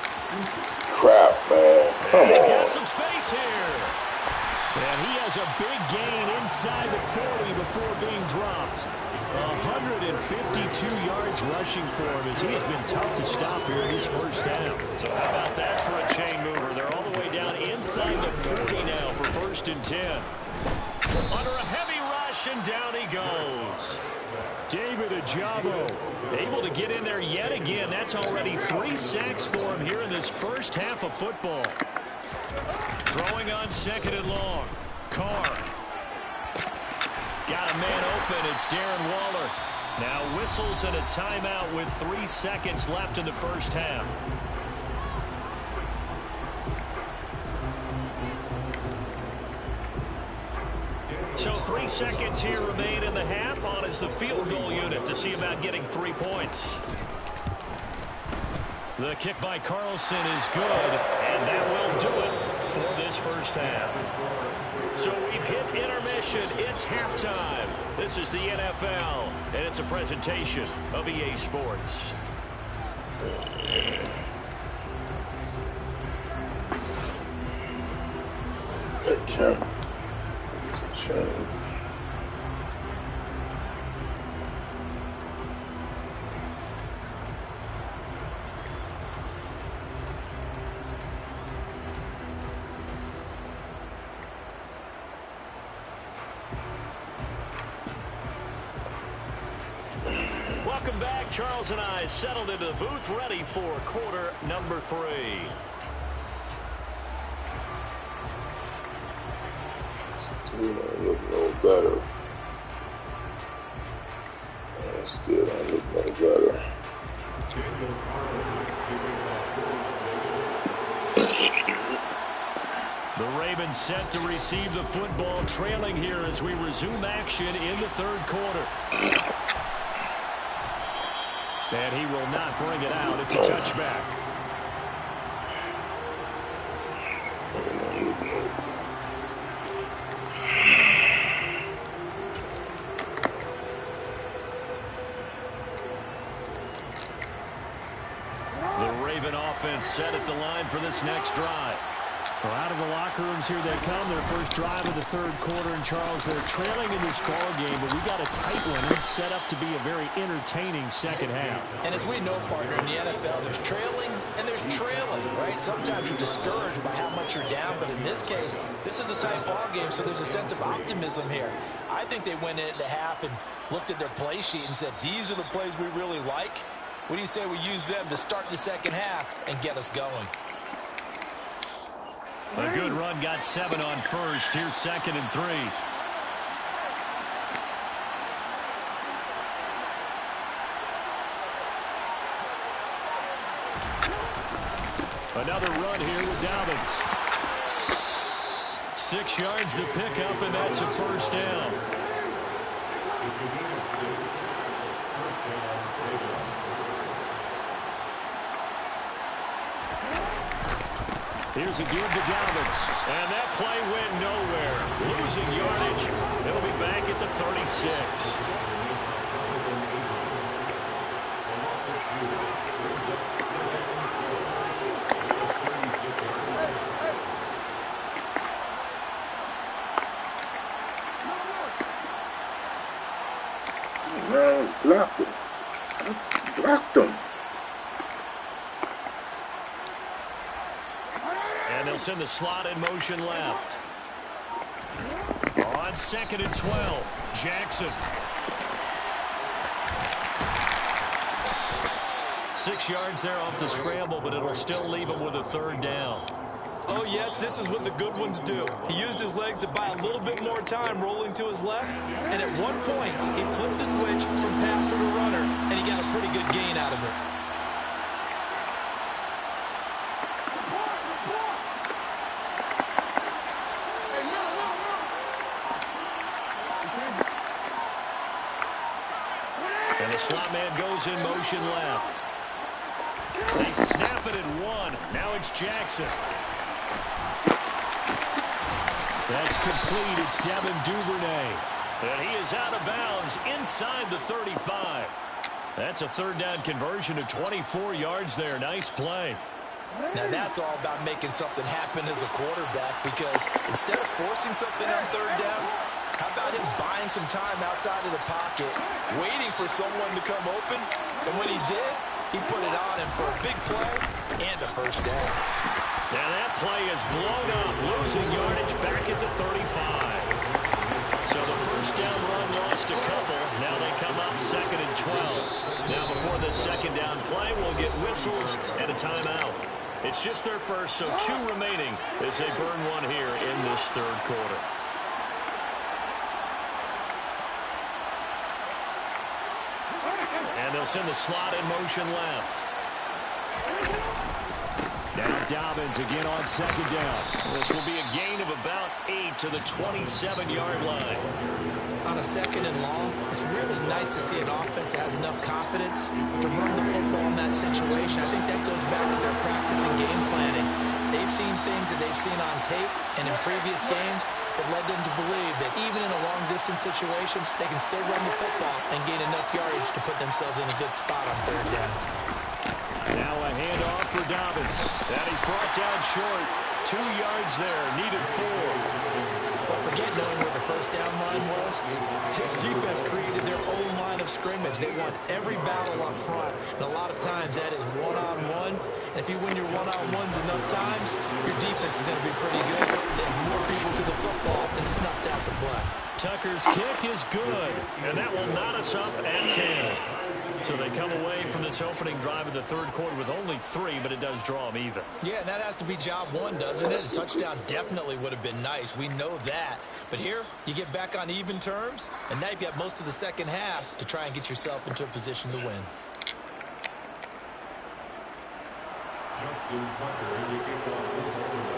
Crap, man. Come He's on. got some space here. And he has a big gain inside the 40 before being dropped. 152 yards rushing for him as he has been tough to stop here in his first half. So how about that for a chain mover? They're all the way down inside the 40 now for first and 10. Under a heavy rush, and down he goes. David Ajabo able to get in there yet again. That's already 3 sacks for him here in this first half of football. Throwing on second and long. Carr. Got a man open. It's Darren Waller. Now whistles and a timeout with 3 seconds left in the first half. So 3 seconds here remain in the half. On is the field goal unit to see about getting 3 points. The kick by Carlson is good, and that will do it for this first half. So we've hit intermission. It's halftime. This is the NFL, and it's a presentation of EA Sports. That can't change. Welcome back. Charles and I settled into the booth, ready for quarter number 3. Still don't look no better. Still don't look no better. The Ravens set to receive the football, trailing here as we resume action in the third quarter. And he will not bring it out. It's a touchback. The Raven offense set at the line for this next drive. Well, out of the locker rooms here they come. Their first drive of the third quarter. And, Charles, they're trailing in this ball game, but we got a tight one and set up to be a very entertaining second half. And as we know, partner, in the NFL, there's trailing and there's trailing, right? Sometimes you're discouraged by how much you're down, but in this case, this is a tight ball game, so there's a sense of optimism here. I think they went into half and looked at their play sheet and said, these are the plays we really like. What do you say we use them to start the second half and get us going? A good run, got 7 on first. Here's 2nd and 3. Another run here with Dobbins. 6 yards to pick up, and that's a first down. Here's a give to Dobbins. And that play went nowhere. Losing yardage. It'll be back at the 36. Man, blocked him. Blocked him. And they'll send the slot in motion left. On 2nd and 12, Jackson. 6 yards there off the scramble, but it'll still leave him with a third down. Oh, yes, this is what the good ones do. He used his legs to buy a little bit more time rolling to his left, and at one point, he flipped the switch from passer to runner, and he got a pretty good gain out of it. And the slot man goes in motion left. They snap it at 1. Now it's Jackson. That's complete. It's Devin Duvernay. And he is out of bounds inside the 35. That's a third down conversion of 24 yards there. Nice play. Now that's all about making something happen as a quarterback, because instead of forcing something on third down, how about him buying some time outside of the pocket, waiting for someone to come open, and when he did, he put it on him for a big play and a first down. Now that play is blown up, losing yardage back at the 35. So the first down run lost a couple. Now they come up 2nd and 12. Now before the second down play, we'll get whistles and a timeout. It's just their first, so 2 remaining as they burn one here in this third quarter. And they'll send the slot in motion left. Now Dobbins again on second down. This will be a gain of about 8 to the 27-yard line. On a second and long, it's really nice to see an offense that has enough confidence to run the football in that situation. I think that goes back to their practice and game planning. They've seen things that they've seen on tape and in previous games that led them to believe that even in a long-distance situation, they can still run the football and gain enough yardage to put themselves in a good spot on third down. Now a handoff for Dobbins. And he's brought down short. 2 yards there, needed 4. But forget knowing where the first down line was. This defense created their own line of scrimmage. They won every battle up front. And a lot of times that is one-on-one. And if you win your one-on-ones enough times, your defense is going to be pretty good. They have more people to the football and snuffed out the play. Tucker's kick is good, and that will knot us up at 10. So they come away from this opening drive in the third quarter with only 3, but it does draw them even. Yeah, and that has to be job 1, doesn't it? A touchdown definitely would have been nice. We know that. But here, you get back on even terms, and now you've got most of the second half to try and get yourself into a position to win. Justin Tucker, the kickoff for Baltimore.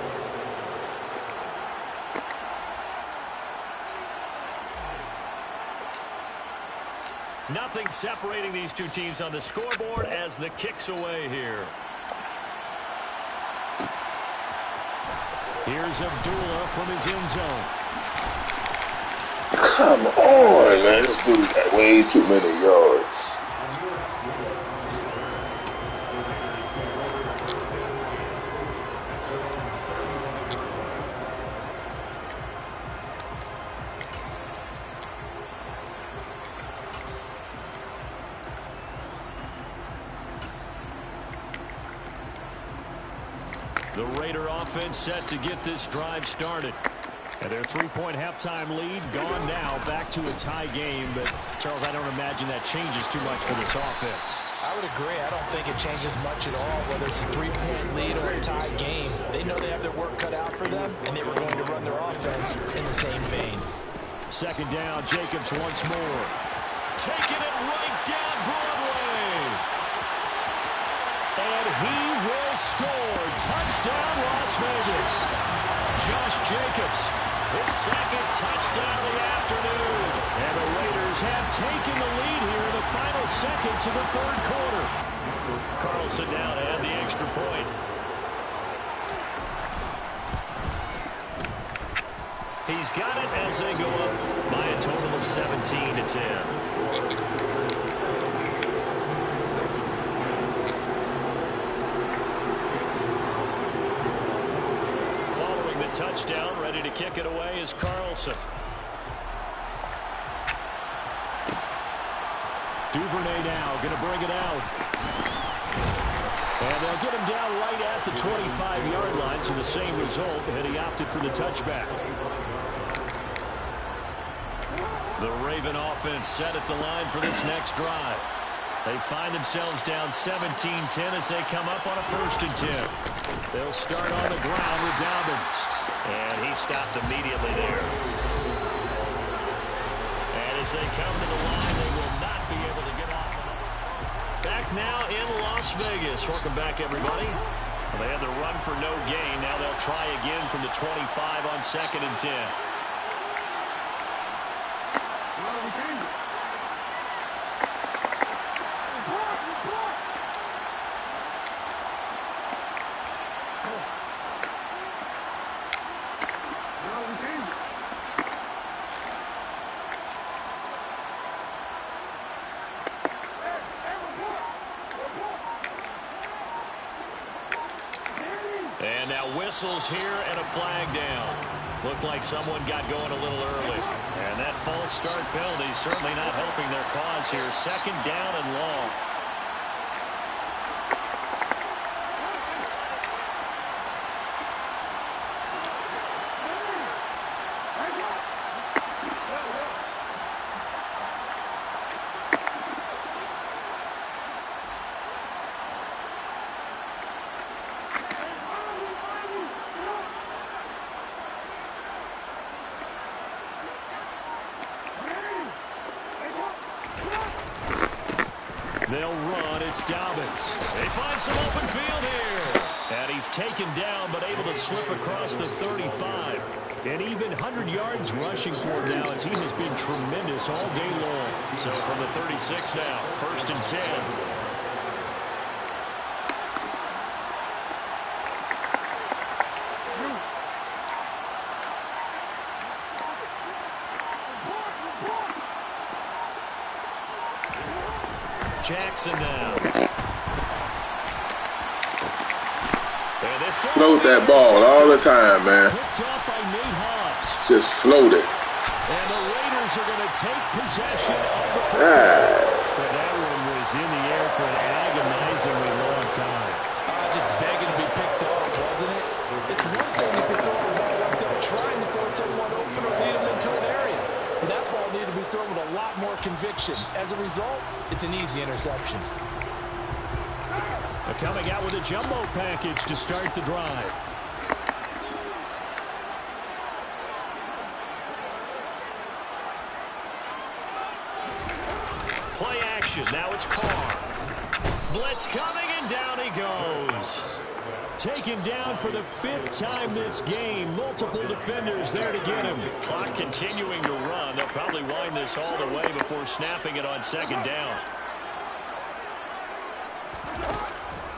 Nothing separating these two teams on the scoreboard as the kick's away here. Here's Abdullah from his end zone. Come on, man. This dude got way too many yards. The Raider offense set to get this drive started. And their 3-point halftime lead gone now, back to a tie game. But, Charles, I don't imagine that changes too much for this offense. I would agree. I don't think it changes much at all, whether it's a 3-point lead or a tie game. They know they have their work cut out for them, and they were going to run their offense in the same vein. Second down, Jacobs once more. Taking it right down Broadway. And he will score. Touchdown, Las Vegas. Josh Jacobs, his second touchdown of the afternoon. And the Raiders have taken the lead here in the final seconds of the third quarter. Carlson down to add the extra point. He's got it as they go up by a total of 17 to 10. Touchdown, ready to kick it away is Carlson. Duvernay now going to bring it out. And they'll get him down right at the 25-yard line, so the same result, and he opted for the touchback. The Raven offense set at the line for this next drive. They find themselves down 17-10 as they come up on a 1st and 10. They'll start on the ground with Dobbins. And he stopped immediately there. And as they come to the line, they will not be able to get off. Back now in Las Vegas. Welcome back, everybody. Well, they had the run for no gain. Now they'll try again from the 25 on 2nd and 10. And now whistles here and a flag down. Looked like someone got going a little early. And that false start penalty certainly not helping their cause here. 2nd down and long. They'll run. It's Dobbins. They find some open field here. And he's taken down, but able to slip across the 35. And even 100 yards rushing for him now, as he has been tremendous all day long. So from the 36 now, 1st and 10. Jackson now. Float that ball all the time, man. Just float it. And the Raiders are going to take possession of the football. But that one was in the air for an agonizingly long time. Just begging to be picked off, wasn't it? It's one thing if you're throwing a ball like that, trying to throw someone open or lead them into an area. But that ball needed to be thrown with a lot more conviction. As a result, it's an easy interception. Coming out with a jumbo package to start the drive. Play action. Now it's Carr. Blitz coming, and down he goes. Taken down for the 5th time this game. Multiple defenders there to get him. Clock continuing to run. They'll probably wind this all the way before snapping it on 2nd down.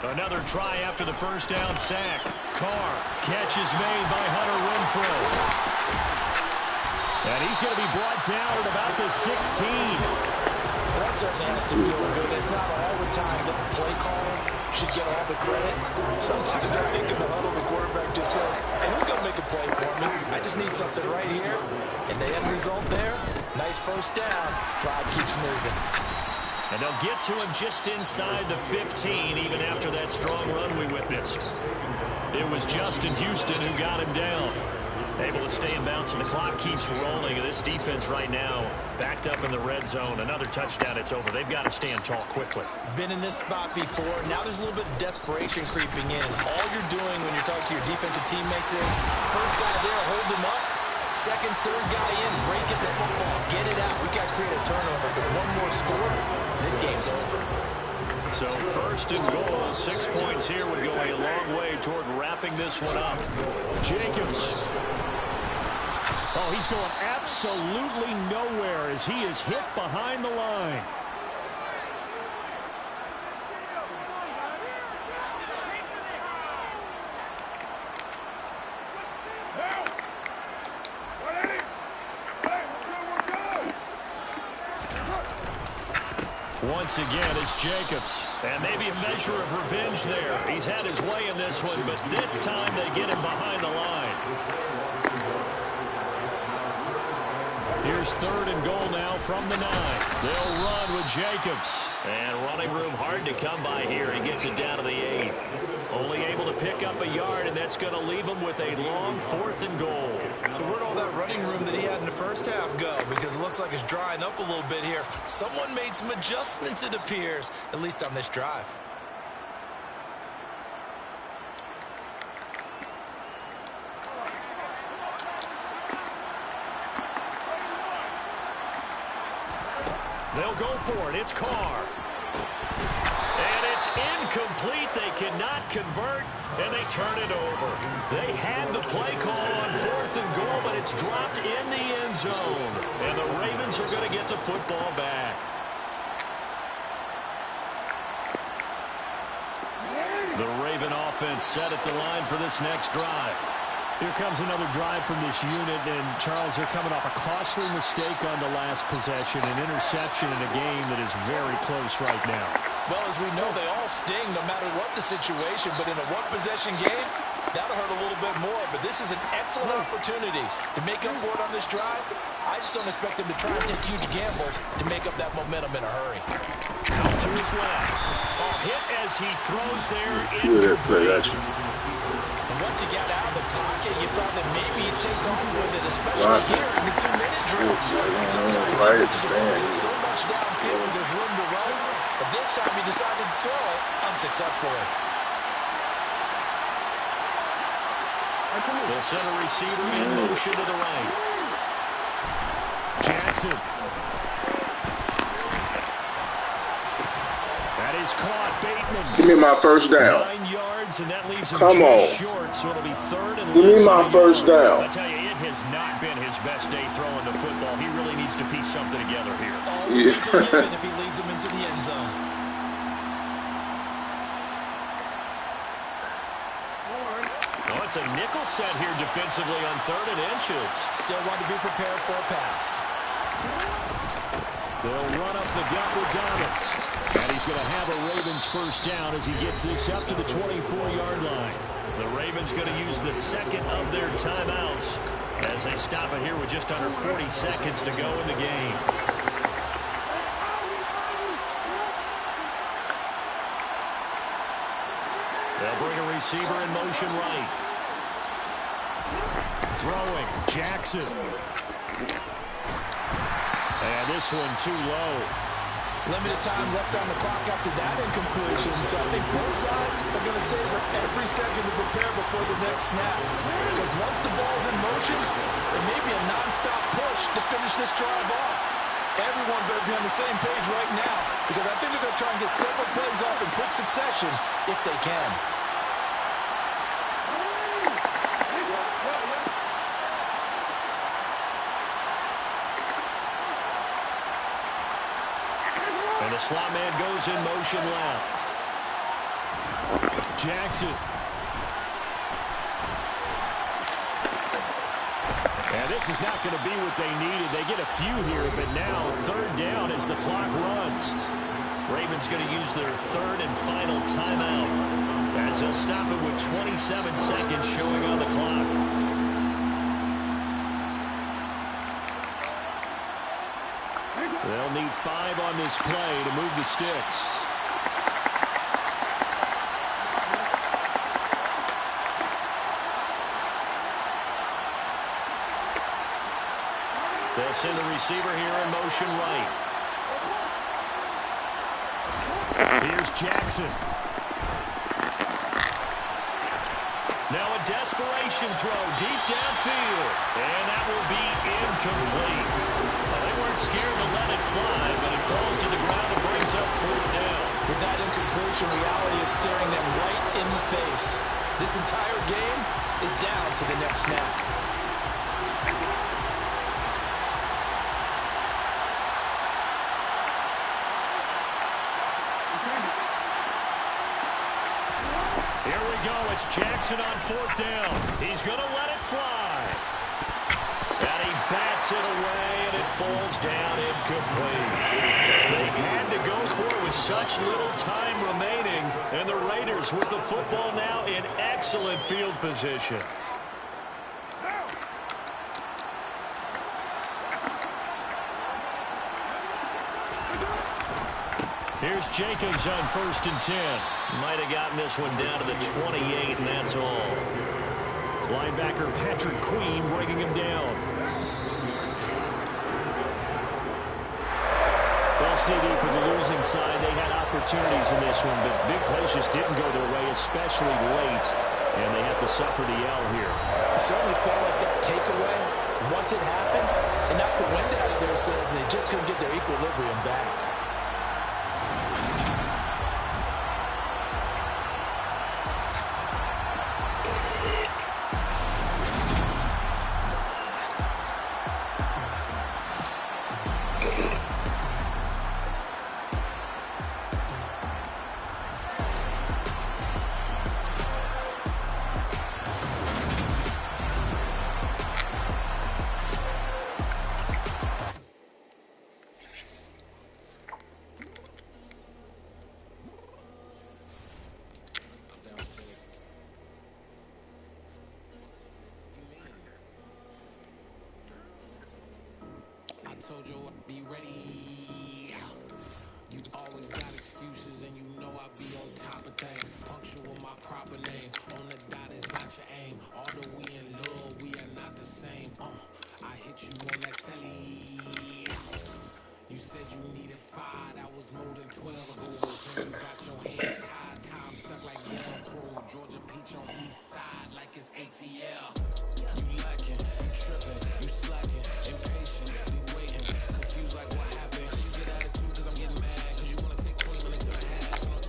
Another try after the 1st down sack. Carr, catch is made by Hunter Renfrow. And he's going to be brought down at about the 16. That certainly has to feel good. It's not all the time that the play caller should get all the credit. Sometimes I think in the huddle, the quarterback just says, hey, who's going to make a play for me? I just need something right here. And the end result there, nice 1st down. Drive keeps moving. And they'll get to him just inside the 15, even after that strong run we witnessed. It was Justin Houston who got him down. Able to stay in bounds, and the clock keeps rolling. This defense right now backed up in the red zone. Another touchdown, it's over. They've got to stand tall quickly. Been in this spot before. Now there's a little bit of desperation creeping in. All you're doing when you're talking to your defensive teammates is, first guy there, hold him up. Second, third guy in, break at the football. Get it out. We got to create a turnover because one more score, and this game's over. So 1st and goal, 6 points here would go a long way toward wrapping this one up. Jacobs. Oh, he's going absolutely nowhere as he is hit behind the line. Once again, it's Jacobs. And maybe a measure of revenge there. He's had his way in this one, but this time they get him behind the line. Here's 3rd and goal now from the 9. They'll run with Jacobs. And running room hard to come by here. He gets it down to the 8. Only able to pick up a yard, and that's going to leave him with a long 4th and goal. So where'd all that running room that he had in the 1st half go? Because it looks like it's drying up a little bit here. Someone made some adjustments, it appears, at least on this drive. They'll go for it. It's Carr. And it's incomplete. They cannot convert, and they turn it over. They had the play call on 4th and goal, but it's dropped in the end zone. And the Ravens are going to get the football back. The Raven offense set at the line for this next drive. Here comes another drive from this unit, and Charles, they're coming off a costly mistake on the last possession, an interception in a game that is very close right now. Well, as we know, they all sting no matter what the situation, but in a one-possession game, that'll hurt a little bit more. But this is an excellent opportunity to make up for it on this drive. I just don't expect them to try and take huge gambles to make up that momentum in a hurry. Out to his left. A hit as he throws there. And once he got out of the pocket, you thought that maybe he'd take off with it, especially here in the 2-minute drill. Sometimes there's so much downfield and there's room to run, but this time he decided to throw it unsuccessfully. They'll send a receiver in motion to the right. Jackson. That is caught. Bateman. Give me my first down. 9 yards, and that leaves him Come just on. short, so it'll be third and Give me less my than a first yard. down. I tell you, it has not been his best day throwing the football. He really needs to piece something together here. Only forgiven if he leads him into the end zone. Oh, it's a nickel set here defensively on 3rd and inches. Still want to be prepared for a pass. They'll run up the gut with Dobbins. And he's going to have a Ravens first down as he gets this up to the 24-yard line. The Ravens going to use the second of their timeouts as they stop it here with just under 40 seconds to go in the game. They'll bring a receiver in motion right. Throwing, Jackson. And this one too low. Limited time left on the clock after that incompletion, so I think both sides are going to savor every second to prepare before the next snap. Because once the ball's in motion, it may be a non-stop push to finish this drive off. Everyone better be on the same page right now, because I think they're going to try and get several plays off in quick succession if they can. And the slot man goes in motion left. Jackson. And this is not going to be what they needed. They get a few here, but now 3rd down as the clock runs. Ravens going to use their 3rd and final timeout as they'll stop it with 27 seconds showing on the clock. They'll need 5 on this play to move the sticks. They'll send the receiver here in motion right. Here's Jackson. Now a desperation throw deep downfield. And that will be incomplete. Well, they weren't scared to let it fly, but it falls to the ground and brings up 4th down. With that incompletion, reality is staring them right in the face. This entire game is down to the next snap. Here we go. It's Jackson on 4th down. He's going to let it fly. And he bats it away, and it falls down incomplete. They had to go for it with such little time remaining, and the Raiders with the football now in excellent field position. Here's Jacobs on 1st and 10. Might have gotten this one down to the 28, and that's all. Linebacker Patrick Queen bringing him down. Well, CD, for the losing side, they had opportunities in this one, but big plays just didn't go their way, especially late, and they have to suffer the L here. It certainly felt like that takeaway, once it happened, and knocked the wind out of their sails, and they just couldn't get their equilibrium back. Told you I'd be ready. You always got excuses and you know I be on top of things. Punctual my proper name. On the dot is not your aim. Although we in love, we are not the same. I hit you on that celly. You said you needed 5, that was more than 12 ago. Then you got your head tied, time stuck like yellow crew. Georgia Peach on east side like it's ATL. You lacking, you tripping, you slacking, impatient, we waiting, confused like what happened. You get attitude cause I'm getting mad, cause you wanna take 20 minutes and a half.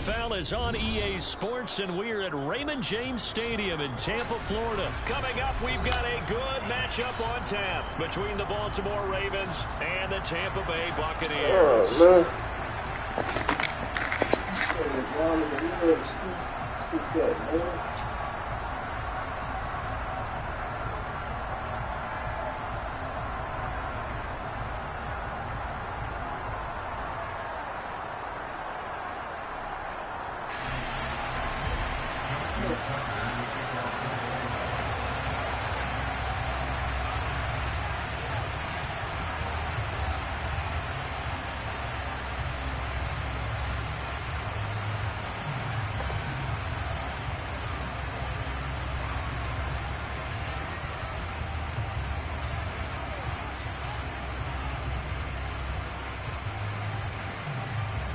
NFL is on EA Sports, and we're at Raymond James Stadium in Tampa, Florida. Coming up, we've got a good matchup on tap between the Baltimore Ravens and the Tampa Bay Buccaneers. Oh, man.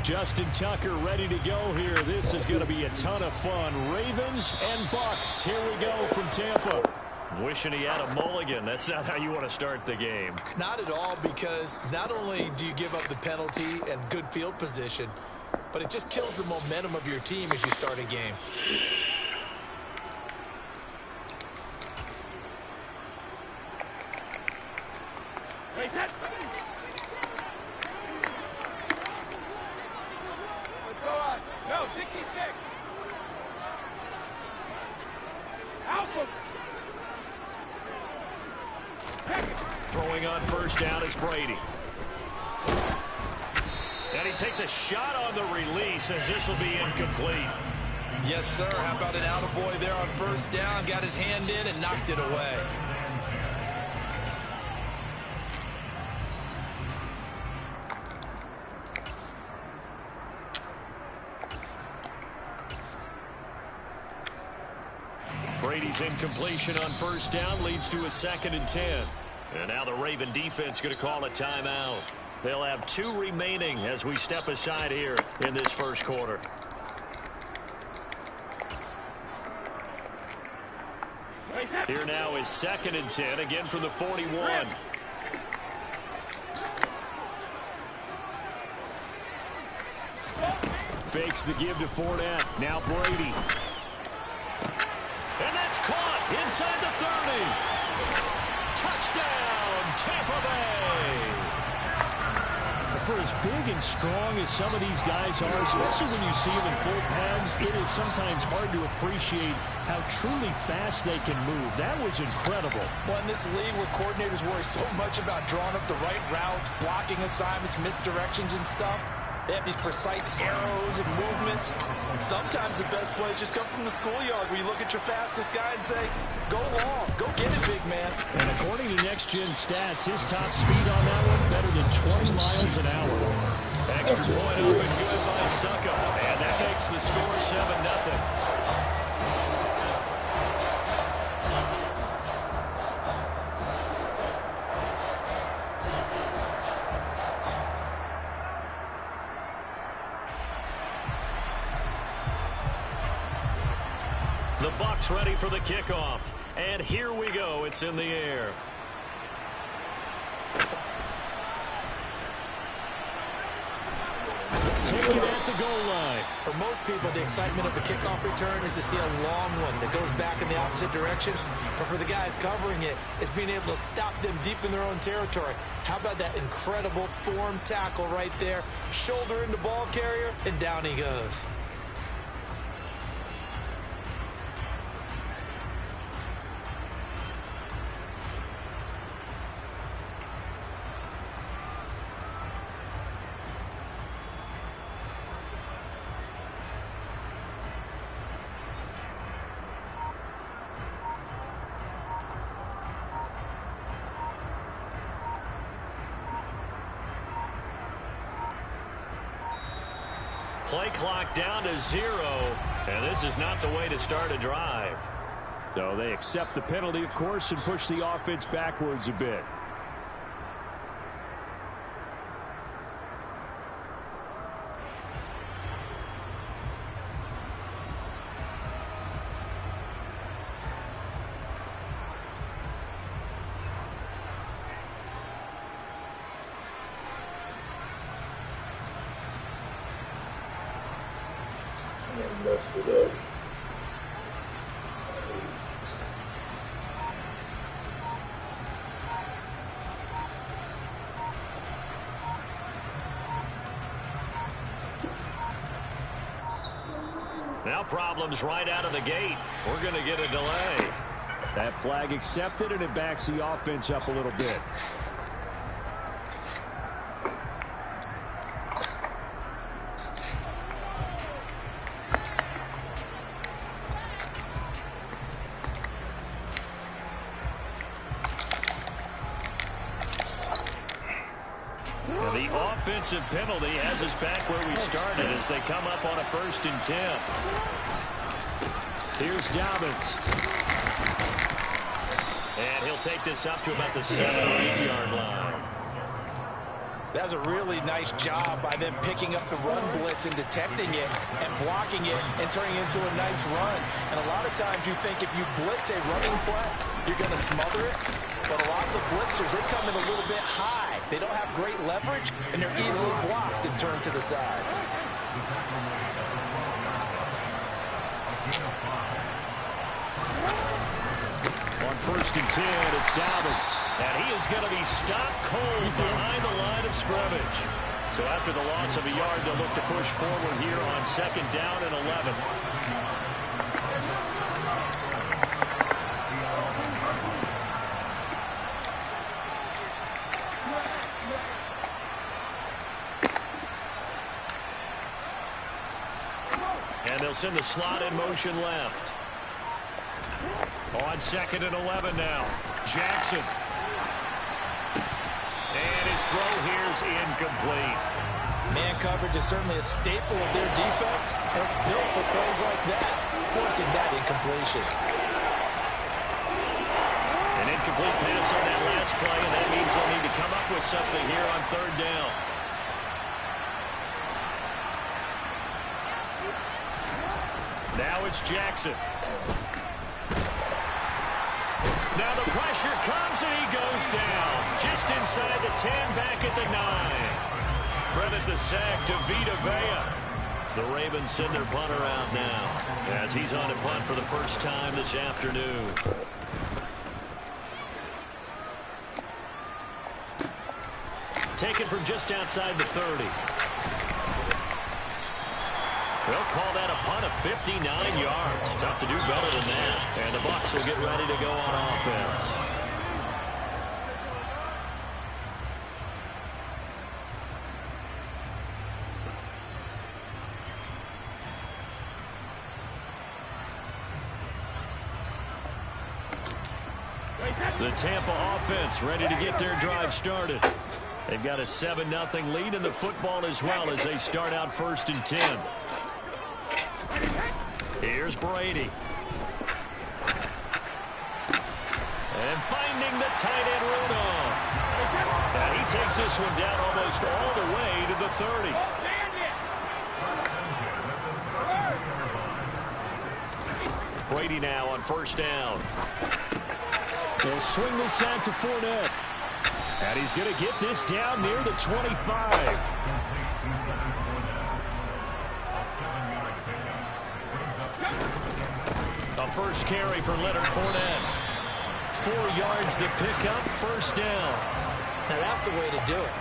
Justin Tucker ready to go here. This is going to be a ton of fun. Ravens and Bucks. Here we go from Tampa. Wishing he had a mulligan. That's not how you want to start the game. Not at all, because not only do you give up the penalty and good field position, but it just kills the momentum of your team as you start a game. Throwing on first down is Brady. And he takes a shot on the release as this will be incomplete. Yes, sir. How about an attaboy there on first down? Got his hand in and knocked it away. Brady's incompletion on first down leads to a 2nd and 10. And now the Raven defense going to call a timeout. They'll have 2 remaining as we step aside here in this first quarter. Here now is 2nd and 10, again from the 41. Fakes the give to Fournette. Now Brady. And that's caught inside the 30. Touchdown, Tampa Bay. For as big and strong as some of these guys are, especially when you see them in full pads, it is sometimes hard to appreciate how truly fast they can move. That was incredible. Well, in this league where coordinators worry so much about drawing up the right routes, blocking assignments, misdirections and stuff, they have these precise arrows and movements. Sometimes the best plays just come from the schoolyard where you look at your fastest guy and say, go long, go get it, big man. And according to Next Gen Stats, his top speed on that one better than 20 miles an hour. Extra point open good by Succa. And that makes the score 7-0. The Bucs ready for the kickoff. And here we go. It's in the air. Take it at the goal line. For most people, the excitement of the kickoff return is to see a long one that goes back in the opposite direction. But for the guys covering it, it's being able to stop them deep in their own territory. How about that incredible form tackle right there? Shoulder into ball carrier, and down he goes. Play clock down to 0, and this is not the way to start a drive. So they accept the penalty, of course, and push the offense backwards a bit. I messed it up. Now problems right out of the gate. We're going to get a delay. That flag accepted, and it backs the offense up a little bit. The offensive penalty has us back where we started as they come up on a 1st and 10. Here's Dobbins. And he'll take this up to about the 7 or 8 yard line. That was a really nice job by them picking up the run blitz and detecting it and blocking it and turning it into a nice run. And a lot of times you think if you blitz a running play, you're going to smother it. But a lot of the blitzers, they come in a little bit high. They don't have great leverage, and they're easily blocked and turned to the side. On 1st and 10, it's Dobbins. And he is going to be stopped cold behind the line of scrimmage. So after the loss of a yard, they'll look to push forward here on 2nd down and 11. And they'll send the slot in motion left. On 2nd and 11 now. Jackson. And his throw here's incomplete. Man coverage is certainly a staple of their defense. It's built for plays like that, forcing that incompletion. An incomplete pass on that last play, and that means they'll need to come up with something here on 3rd down. Now it's Jackson. Now the pressure comes and he goes down. Just inside the 10, back at the 9. Credit the sack to Vita Vea. The Ravens send their punter out now as he's on to punt for the first time this afternoon. Taken from just outside the 30. They'll call that a punt of 59 yards. Tough to do better than that. And the Bucs will get ready to go on offense. The Tampa offense ready to get their drive started. They've got a 7-0 lead in the football as well as they start out 1st and 10. Here's Brady. And finding the tight end Rudolph. And he takes this one down almost all the way to the 30. Brady now on 1st down. They'll swing this out to Fournette. And he's going to get this down near the 25. A first carry for Leonard Fournette. 4 yards to pick up, 1st down. Now that's the way to do it.